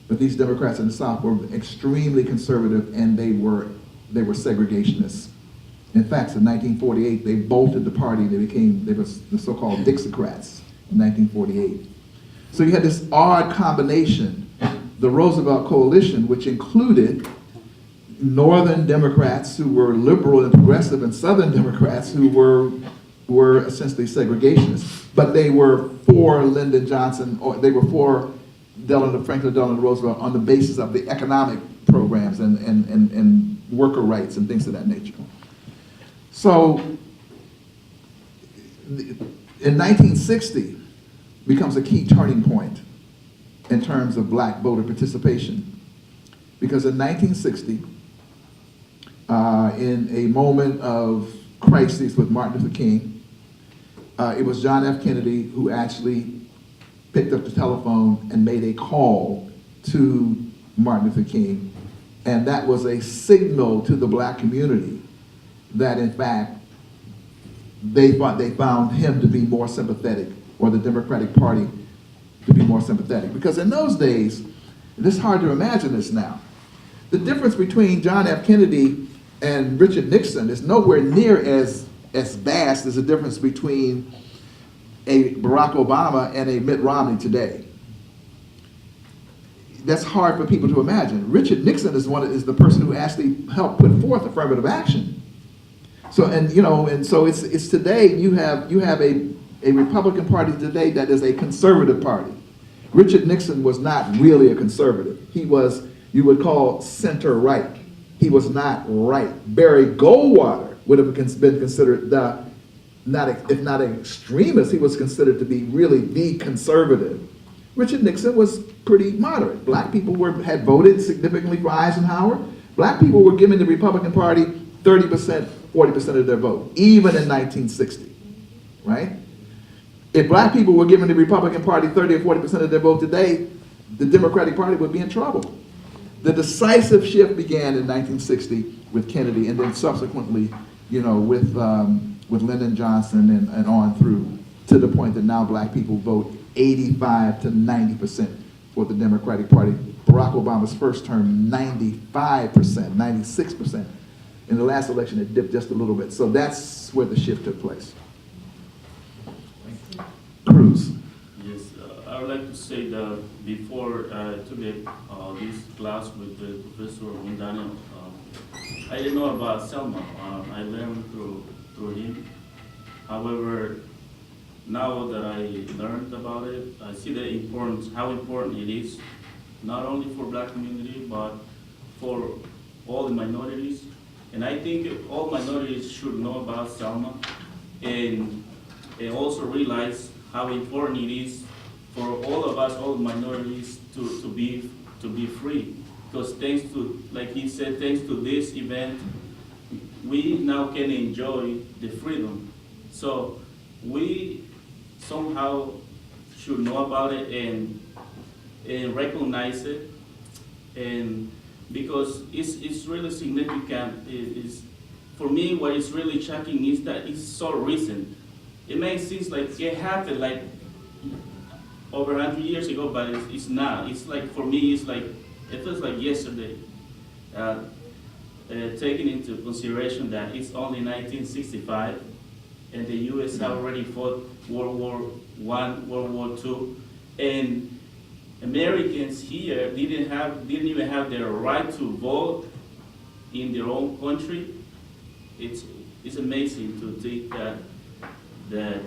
but these Democrats in the South were extremely conservative, and they were segregationists. In fact, in 1948, they bolted the party. They were the so-called Dixiecrats in 1948. So you had this odd combination, the Roosevelt coalition, which included Northern Democrats who were liberal and progressive, and Southern Democrats who were essentially segregationists. But they were for Lyndon Johnson, or they were for Franklin Delano Roosevelt on the basis of the economic programs and worker rights and things of that nature. So in 1960 becomes a key turning point in terms of black voter participation. Because in 1960, in a moment of crisis with Martin Luther King, it was John F. Kennedy who actually picked up the telephone and made a call to Martin Luther King. And that was a signal to the black community that, in fact, they found him to be more sympathetic, or the Democratic Party to be more sympathetic. Because in those days, it's hard to imagine this now, the difference between John F. Kennedy and Richard Nixon is nowhere near as vast as the difference between a Barack Obama and a Mitt Romney today. That's hard for people to imagine. Richard Nixon is the person who actually helped put forth affirmative action. So it's today you have a Republican Party today that is a conservative party. Richard Nixon was not really a conservative. He was, you would call, center right. He was not right. Barry Goldwater would have been considered if not an extremist, he was considered to be really the conservative. Richard Nixon was pretty moderate. Black people had voted significantly for Eisenhower. Black people were giving the Republican Party 30%, 40% of their vote, even in 1960, right? If black people were giving the Republican Party 30 or 40% of their vote today, the Democratic Party would be in trouble. The decisive shift began in 1960 with Kennedy, and then subsequently, with Lyndon Johnson and on through, to the point that now black people vote 85 to 90% for the Democratic Party. Barack Obama's first term, 95%, 96%. In the last election, it dipped just a little bit. So that's where the shift took place. Cruz. Yes, I would like to say that before today, this class with the Professor Windani, I didn't know about Selma. I learned through him. However, now that I learned about it, I see how important it is, not only for black community, but for all the minorities. And I think all minorities should know about Selma and also realize how important it is for all of us, all minorities, to be free. Because thanks to, like he said, thanks to this event, we now can enjoy the freedom. So we somehow should know about it and recognize it, and because it's really significant. For me, what is really shocking is that it's so recent. It may seem like it happened like over 100 years ago, but it's not. It's like, for me, it's like, it feels like yesterday. Taking into consideration that it's only 1965, and the U.S. had already fought World War I, World War II, and Americans here didn't even have their right to vote in their own country. It's amazing to think that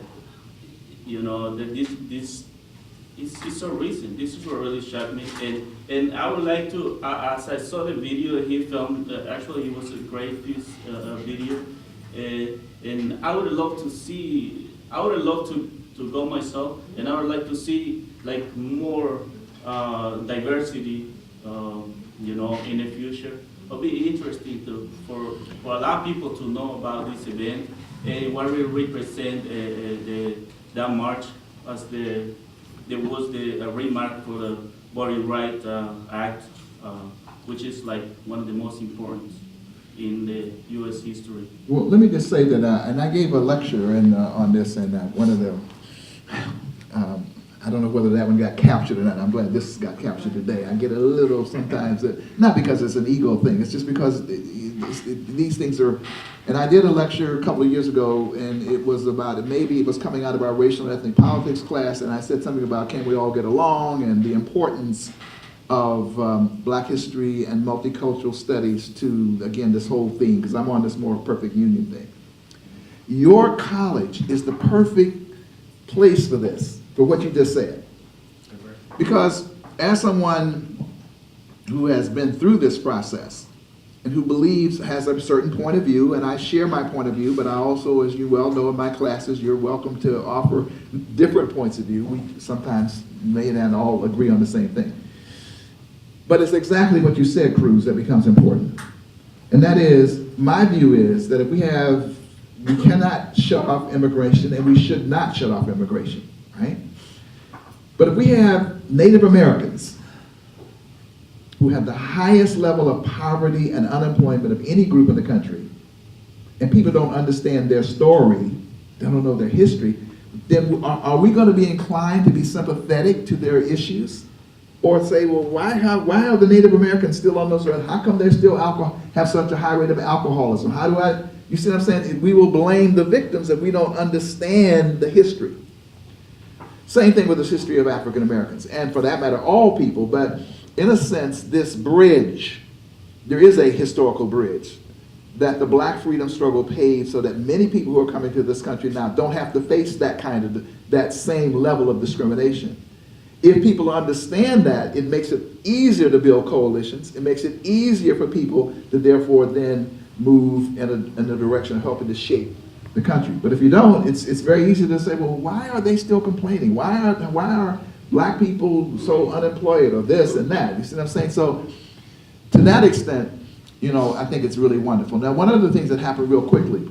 you know, that this it's so recent. This is what really shocked me, and I would like to, as I saw the video he filmed, actually it was a great piece of video, and I would love to see, I would love to go myself, and I would like to see like more diversity, you know, in the future. It'll be interesting for a lot of people to know about this event and what we represent that march, as there was the remark for the Voting Rights Act, which is like one of the most important in the U.S. history. Well, let me just say that, and I gave a lecture on this, and one of the, I don't know whether that one got captured or not. I'm glad this got captured today. I get a little sometimes, not because it's an ego thing, it's just because these things are, and I did a lecture a couple of years ago, and it was about, maybe it was coming out of our racial and ethnic politics class, and I said something about can we all get along, and the importance of Black history and multicultural studies to, again, this whole theme, because I'm on this more perfect union thing. Your college is the perfect place for this, for what you just said. Because as someone who has been through this process and who believes, has a certain point of view, and I share my point of view, but I also, as you well know in my classes, you're welcome to offer different points of view. We sometimes may not all agree on the same thing. But it's exactly what you said, Cruz, that becomes important. And that is, my view is that if we cannot shut off immigration, and we should not shut off immigration, right? But if we have Native Americans who have the highest level of poverty and unemployment of any group in the country, and people don't understand their story, they don't know their history, then are we going to be inclined to be sympathetic to their issues? Or say, well, why are the Native Americans still on those roads? How come they still have such a high rate of alcoholism? You see what I'm saying? We will blame the victims if we don't understand the history. Same thing with the history of African Americans, and for that matter, all people. But in a sense, this bridge, there is a historical bridge that the Black freedom struggle paved so that many people who are coming to this country now don't have to face that same level of discrimination. If people understand that, it makes it easier to build coalitions. It makes it easier for people to therefore then move in a direction of helping to shape the country. But if you don't, it's very easy to say, well, why are they still complaining? Why are Black people so unemployed, or this and that? You see what I'm saying? So to that extent, you know, I think it's really wonderful. Now, one of the things that happened real quickly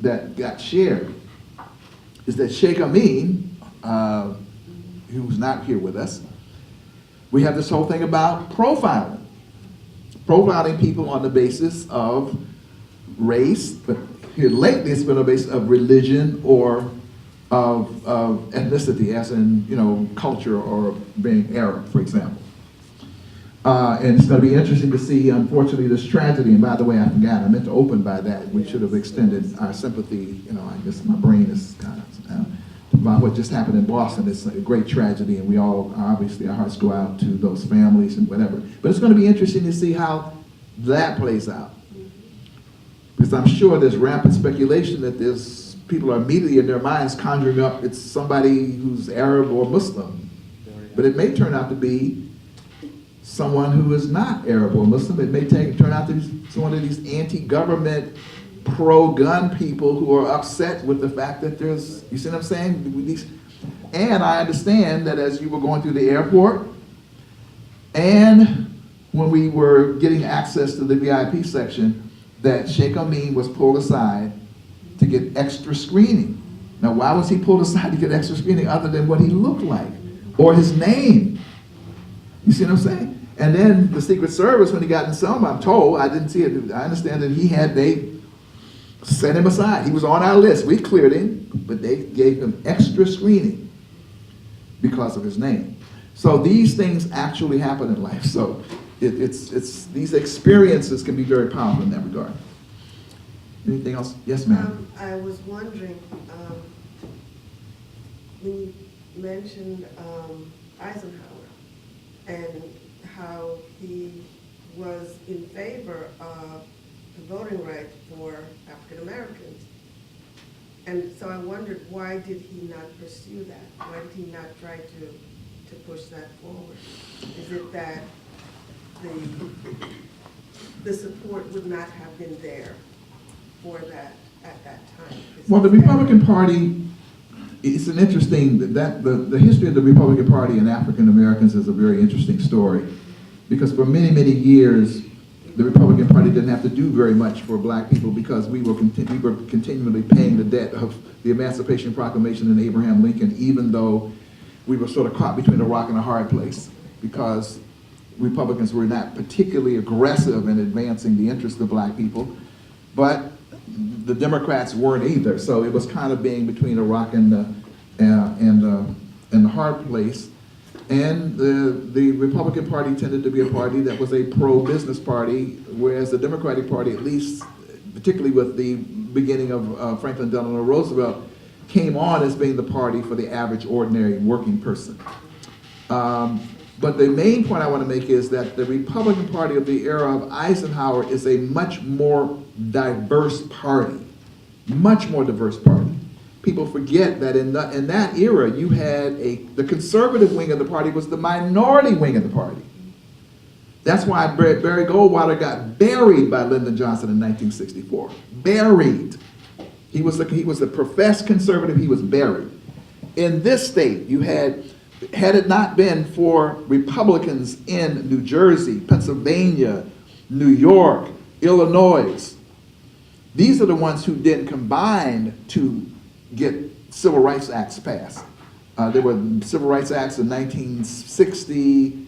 that got shared is that Sheikh Amin, who's not here with us, we have this whole thing about profiling people on the basis of race, but here lately it's been on the basis of religion or of ethnicity, as in, you know, culture or being Arab, for example. And it's going to be interesting to see, unfortunately, this tragedy. And by the way, I forgot, I meant to open by that. We should have extended our sympathy. You know, I guess my brain is kind of about what just happened in Boston. It's a great tragedy, and we all, obviously, our hearts go out to those families and whatever. But it's going to be interesting to see how that plays out. Because I'm sure there's rampant speculation that people are immediately in their minds conjuring up it's somebody who's Arab or Muslim. But it may turn out to be someone who is not Arab or Muslim. It may turn out to be one of these anti-government, pro-gun people who are upset with the fact that there's, you see what I'm saying? And I understand that as you were going through the airport, and when we were getting access to the VIP section, that Sheikh Amin was pulled aside to get extra screening. Now, why was he pulled aside to get extra screening other than what he looked like or his name? You see what I'm saying? And then the Secret Service, when he got in Selma, I'm told, I didn't see it, I understand that they set him aside. He was on our list. We cleared him, but they gave him extra screening because of his name. So these things actually happen in life. So it's these experiences can be very powerful in that regard. Anything else? Yes, ma'am. I was wondering, when you mentioned Eisenhower and how he was in favor of the voting right for African Americans. And so I wondered, why did he not pursue that? Why did he not try to push that forward? Is it that the support would not have been there for that at that time? Well, the Republican Party, it's an interesting, the history of the Republican Party and African Americans is a very interesting story, because for many, many years, the Republican Party didn't have to do very much for black people because we were continually paying the debt of the Emancipation Proclamation and Abraham Lincoln, even though we were sort of caught between a rock and a hard place, because Republicans were not particularly aggressive in advancing the interests of black people, but the Democrats weren't either. So it was kind of being between a rock and the hard place. And the Republican Party tended to be a party that was a pro-business party, whereas the Democratic Party, at least, particularly with the beginning of Franklin Delano Roosevelt, came on as being the party for the average, ordinary working person. But the main point I want to make is that the Republican Party of the era of Eisenhower is a much more diverse party, much more diverse party. People forget that in that era, you had the conservative wing of the party was the minority wing of the party. That's why Barry Goldwater got buried by Lyndon Johnson in 1964. Buried. He was a professed conservative. He was buried. In this state, you had it not been for Republicans in New Jersey, Pennsylvania, New York, Illinois, these are the ones who then combined to get Civil Rights Acts passed. There were Civil Rights Acts in 1960,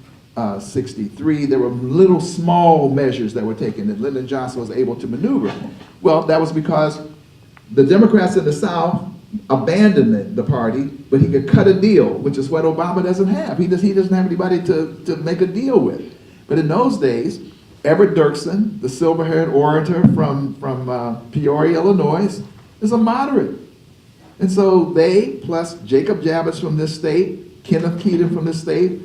63. There were little small measures that were taken that Lyndon Johnson was able to maneuver. Well, that was because the Democrats in the South abandoned the party, but he could cut a deal, which is what Obama doesn't have. He doesn't have anybody to make a deal with. But in those days, Everett Dirksen, the silver-haired orator from Peoria, Illinois, is a moderate. And so they, plus Jacob Javits from this state, Kenneth Keaton from this state,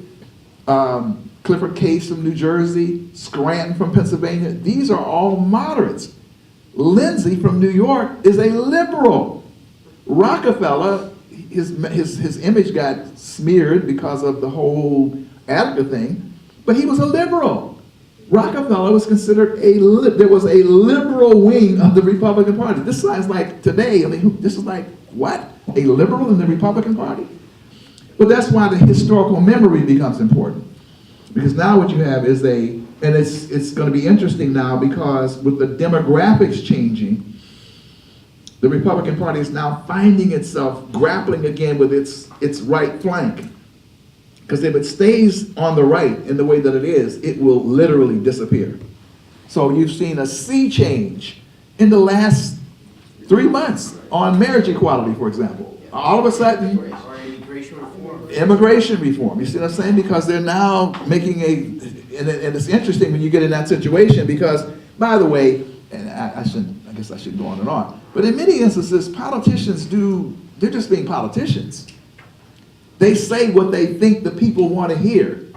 Clifford Case from New Jersey, Scranton from Pennsylvania, these are all moderates. Lindsay from New York is a liberal. Rockefeller, his image got smeared because of the whole Attica thing, but he was a liberal. Rockefeller was considered there was a liberal wing of the Republican Party. This sounds like today, I mean, this is like, what? A liberal in the Republican Party? But that's why the historical memory becomes important. Because now what you have is and it's going to be interesting now because with the demographics changing, the Republican Party is now finding itself grappling again with its right flank. Because if it stays on the right in the way that it is, it will literally disappear. So you've seen a sea change in the last 3 months on marriage equality, for example. All of a sudden, immigration reform. You see what I'm saying? Because they're now making and it's interesting when you get in that situation because, by the way, and I guess I shouldn't go on and on, but in many instances, politicians they're just being politicians. They say what they think the people want to hear.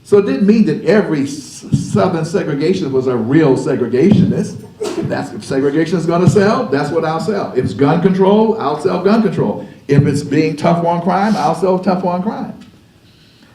So it didn't mean that every Southern segregationist was a real segregationist. If segregation is going to sell, that's what I'll sell. If it's gun control, I'll sell gun control. If it's being tough on crime, I'll sell tough on crime.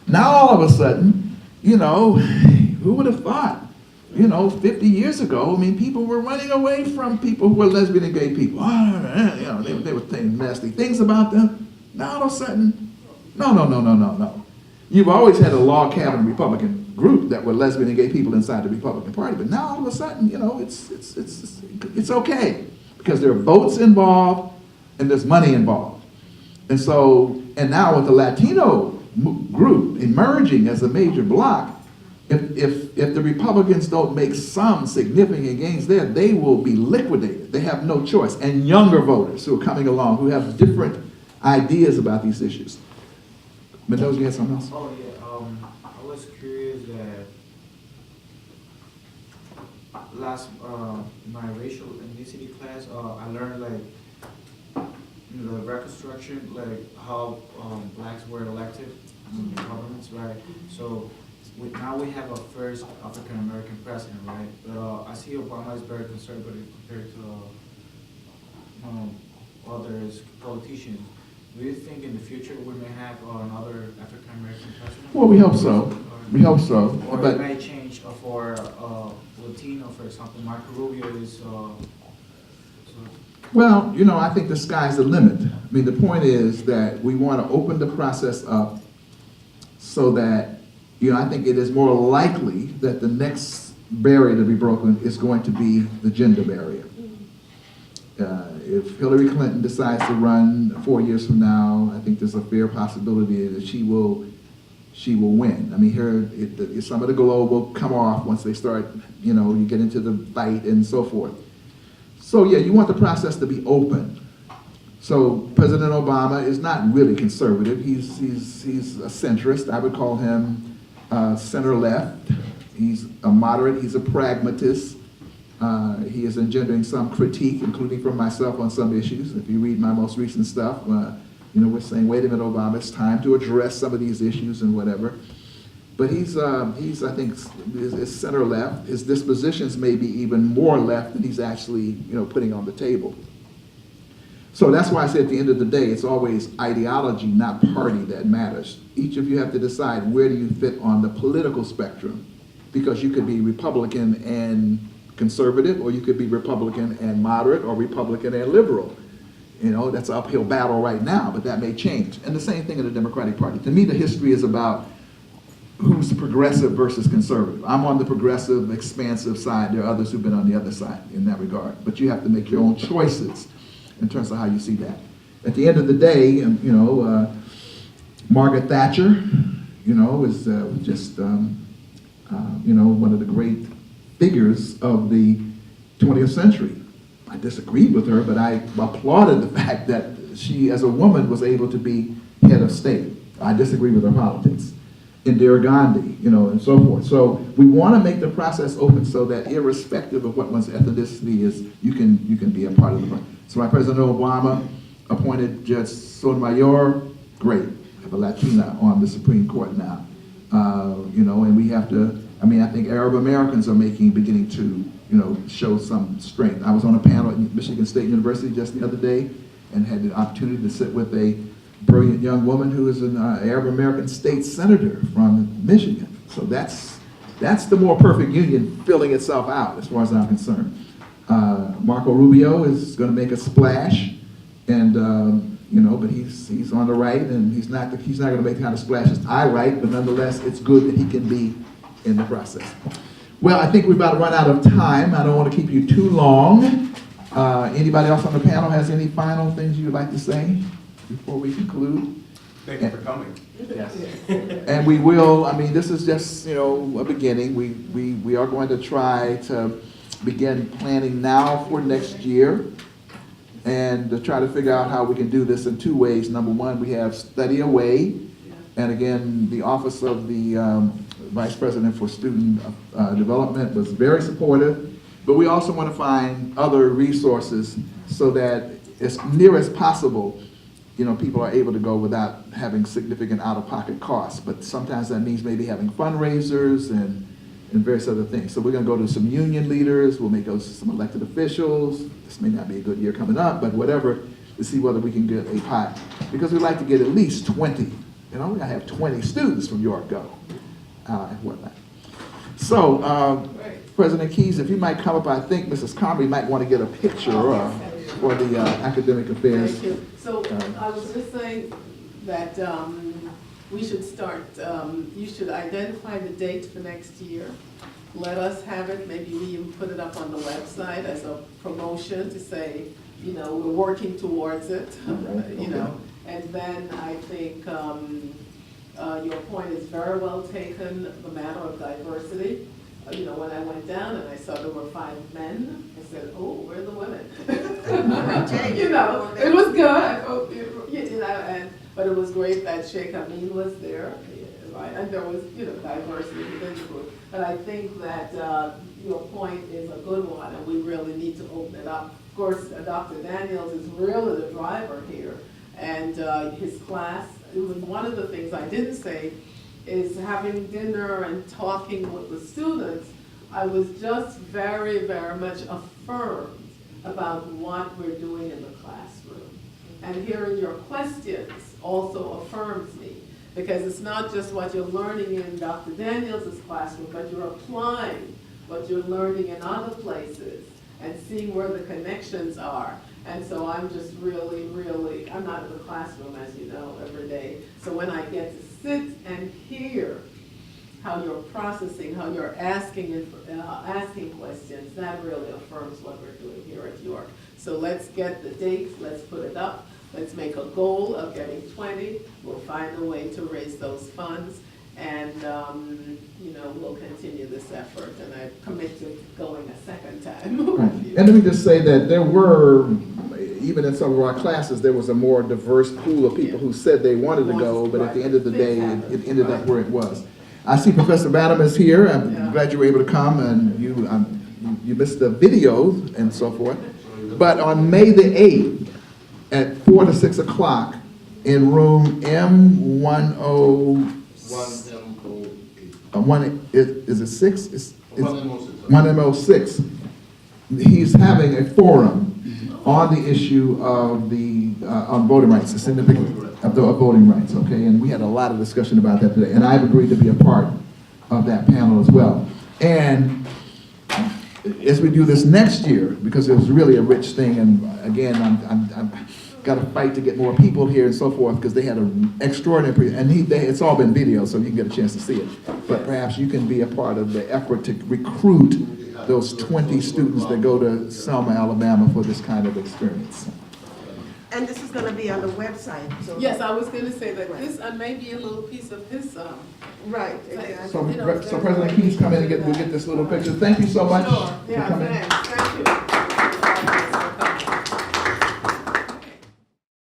Now all of a sudden, who would have thought, 50 years ago, I mean, people were running away from people who were lesbian and gay people. They were saying nasty things about them. Now all of a sudden, No, no, no, no, no, no. You've always had a log cabin Republican group that were lesbian and gay people inside the Republican Party, but now all of a sudden, you know, it's okay because there are votes involved and there's money involved. And so, and now with the Latino group emerging as a major bloc, if the Republicans don't make some significant gains there, they will be liquidated. They have no choice. And younger voters who are coming along, who have different ideas about these issues. Mendoza, you had something else? Oh, yeah, I was curious that last, my racial ethnicity class, I learned like, you know, the reconstruction, like how blacks were elected in governments, right? So now we have a first African American president, right? But I see Obama is very conservative compared to others politicians. Do you think in the future we may have another African American president? Well, we hope so. We hope so. Or But it may change for Latino, for example. Marco Rubio is. well, you know, I think the sky's the limit. I mean, the point is that we want to open the process up so that, you know, I think it is more likely that the next barrier to be broken is going to be the gender barrier. If Hillary Clinton decides to run 4 years from now, I think there's a fair possibility that she will win. I mean, some of the glow will come off once they start, you know, you get into the fight and so forth. So yeah, you want the process to be open. So President Obama is not really conservative. He's a centrist. I would call him center left. He's a moderate. He's a pragmatist. He is engendering some critique, including from myself on some issues. If you read my most recent stuff, you know, we're saying, wait a minute, Obama, it's time to address some of these issues and whatever. But he's I think, is center left. His dispositions may be even more left than he's actually, you know, putting on the table. So that's why I say at the end of the day, it's always ideology, not party, that matters. Each of you have to decide where do you fit on the political spectrum, because you could be Republican and conservative, or you could be Republican and moderate, or Republican and liberal. You know, that's an uphill battle right now, but that may change. And the same thing in the Democratic Party. To me, the history is about who's progressive versus conservative. I'm on the progressive, expansive side. There are others who've been on the other side in that regard. But you have to make your own choices in terms of how you see that. At the end of the day, you know, Margaret Thatcher, you know, is just, you know, one of the great figures of the 20th century. I disagreed with her, but I applauded the fact that she, as a woman, was able to be head of state. I disagree with her politics. Indira Gandhi, you know, and so forth. So we want to make the process open so that irrespective of what one's ethnicity is, you can be a part of the process. So my President Obama appointed Judge Sotomayor, great. I have a Latina on the Supreme Court now. You know, and we have to, I mean, I think Arab Americans are beginning to, you know, show some strength. I was on a panel at Michigan State University just the other day and had the opportunity to sit with a brilliant young woman who is an Arab American state senator from Michigan. So that's the more perfect union filling itself out as far as I'm concerned. Marco Rubio is going to make a splash, and you know, but he's on the right, and he's not going to make the kind of splashes I like, but nonetheless, it's good that he can be in the process. Well, I think we're about to run out of time. I don't want to keep you too long. Anybody else on the panel has any final things you'd like to say before we conclude? Thank you for coming. Yes. And we will, I mean, this is just, you know, a beginning. We are going to try to begin planning now for next year and to try to figure out how we can do this in two ways. Number one, we have Study Away, and again, the Office of the Vice President for Student Development was very supportive, but we also want to find other resources so that as near as possible, you know, people are able to go without having significant out-of-pocket costs. But sometimes that means maybe having fundraisers and various other things. So we're going to go to some union leaders, we'll make those some elected officials. This may not be a good year coming up, but whatever, to see whether we can get a pot. Because we'd like to get at least 20. You know, we got to have 20 students from York go and whatnot. So, President Keizs, if you might come up, I think Mrs. Comrie might want to get a picture for the academic affairs. Thank you. So I was just saying that we should start, you should identify the date for next year. Let us have it, maybe we even put it up on the website as a promotion to say, you know, we're working towards it, you know. And then I think your point is very well taken, the matter of diversity. You know, when I went down and I saw there were 5 men, I said, oh, where are the women? You know, it was good, you know, but it was great that Sheikh Amin was there, right? And there was, you know, diversity within the group. But I think that your point is a good one, and we really need to open it up. Of course, Dr. Daniels is really the driver here, and his class, it was one of the things I didn't say, is having dinner and talking with the students, I was just very, very much affirmed about what we're doing in the classroom. And hearing your questions also affirms me, because it's not just what you're learning in Dr. Daniels' classroom, but you're applying what you're learning in other places and seeing where the connections are. And so I'm just really, really, I'm not in the classroom, as you know, every day. So when I get to sit and hear how you're processing, how you're asking questions, that really affirms what we're doing here at York. So let's get the dates, let's put it up, let's make a goal of getting 20. We'll find a way to raise those funds, and you know, we'll continue this effort, and I commit to going a second time. Right. And let me just say that there were, even in some of our classes, there was a more diverse pool of people who said they wanted to go, but at the end of the day, it ended up where it was. I see Professor Banham is here. I'm glad you were able to come, and you missed the video and so forth. But on May the 8th, at 4 to 6 o'clock, in room M10, is it 6? It's 1M06. He's having a forum on the issue of on voting rights, the significance of voting rights, okay? And we had a lot of discussion about that today, and I've agreed to be a part of that panel as well. And as we do this next year, because it was really a rich thing, and again, I'm got to fight to get more people here and so forth, because they had an extraordinary, and it's all been video, so you can get a chance to see it. But perhaps you can be a part of the effort to recruit those 20 students that go to Selma, Alabama for this kind of experience. And this is going to be on the website. So yes, I was going to say that this may be a little piece of his. Right, exactly. So President Keizs come in and we'll get this little picture. Thank you so much. Sure. Yeah, thanks. Thank you.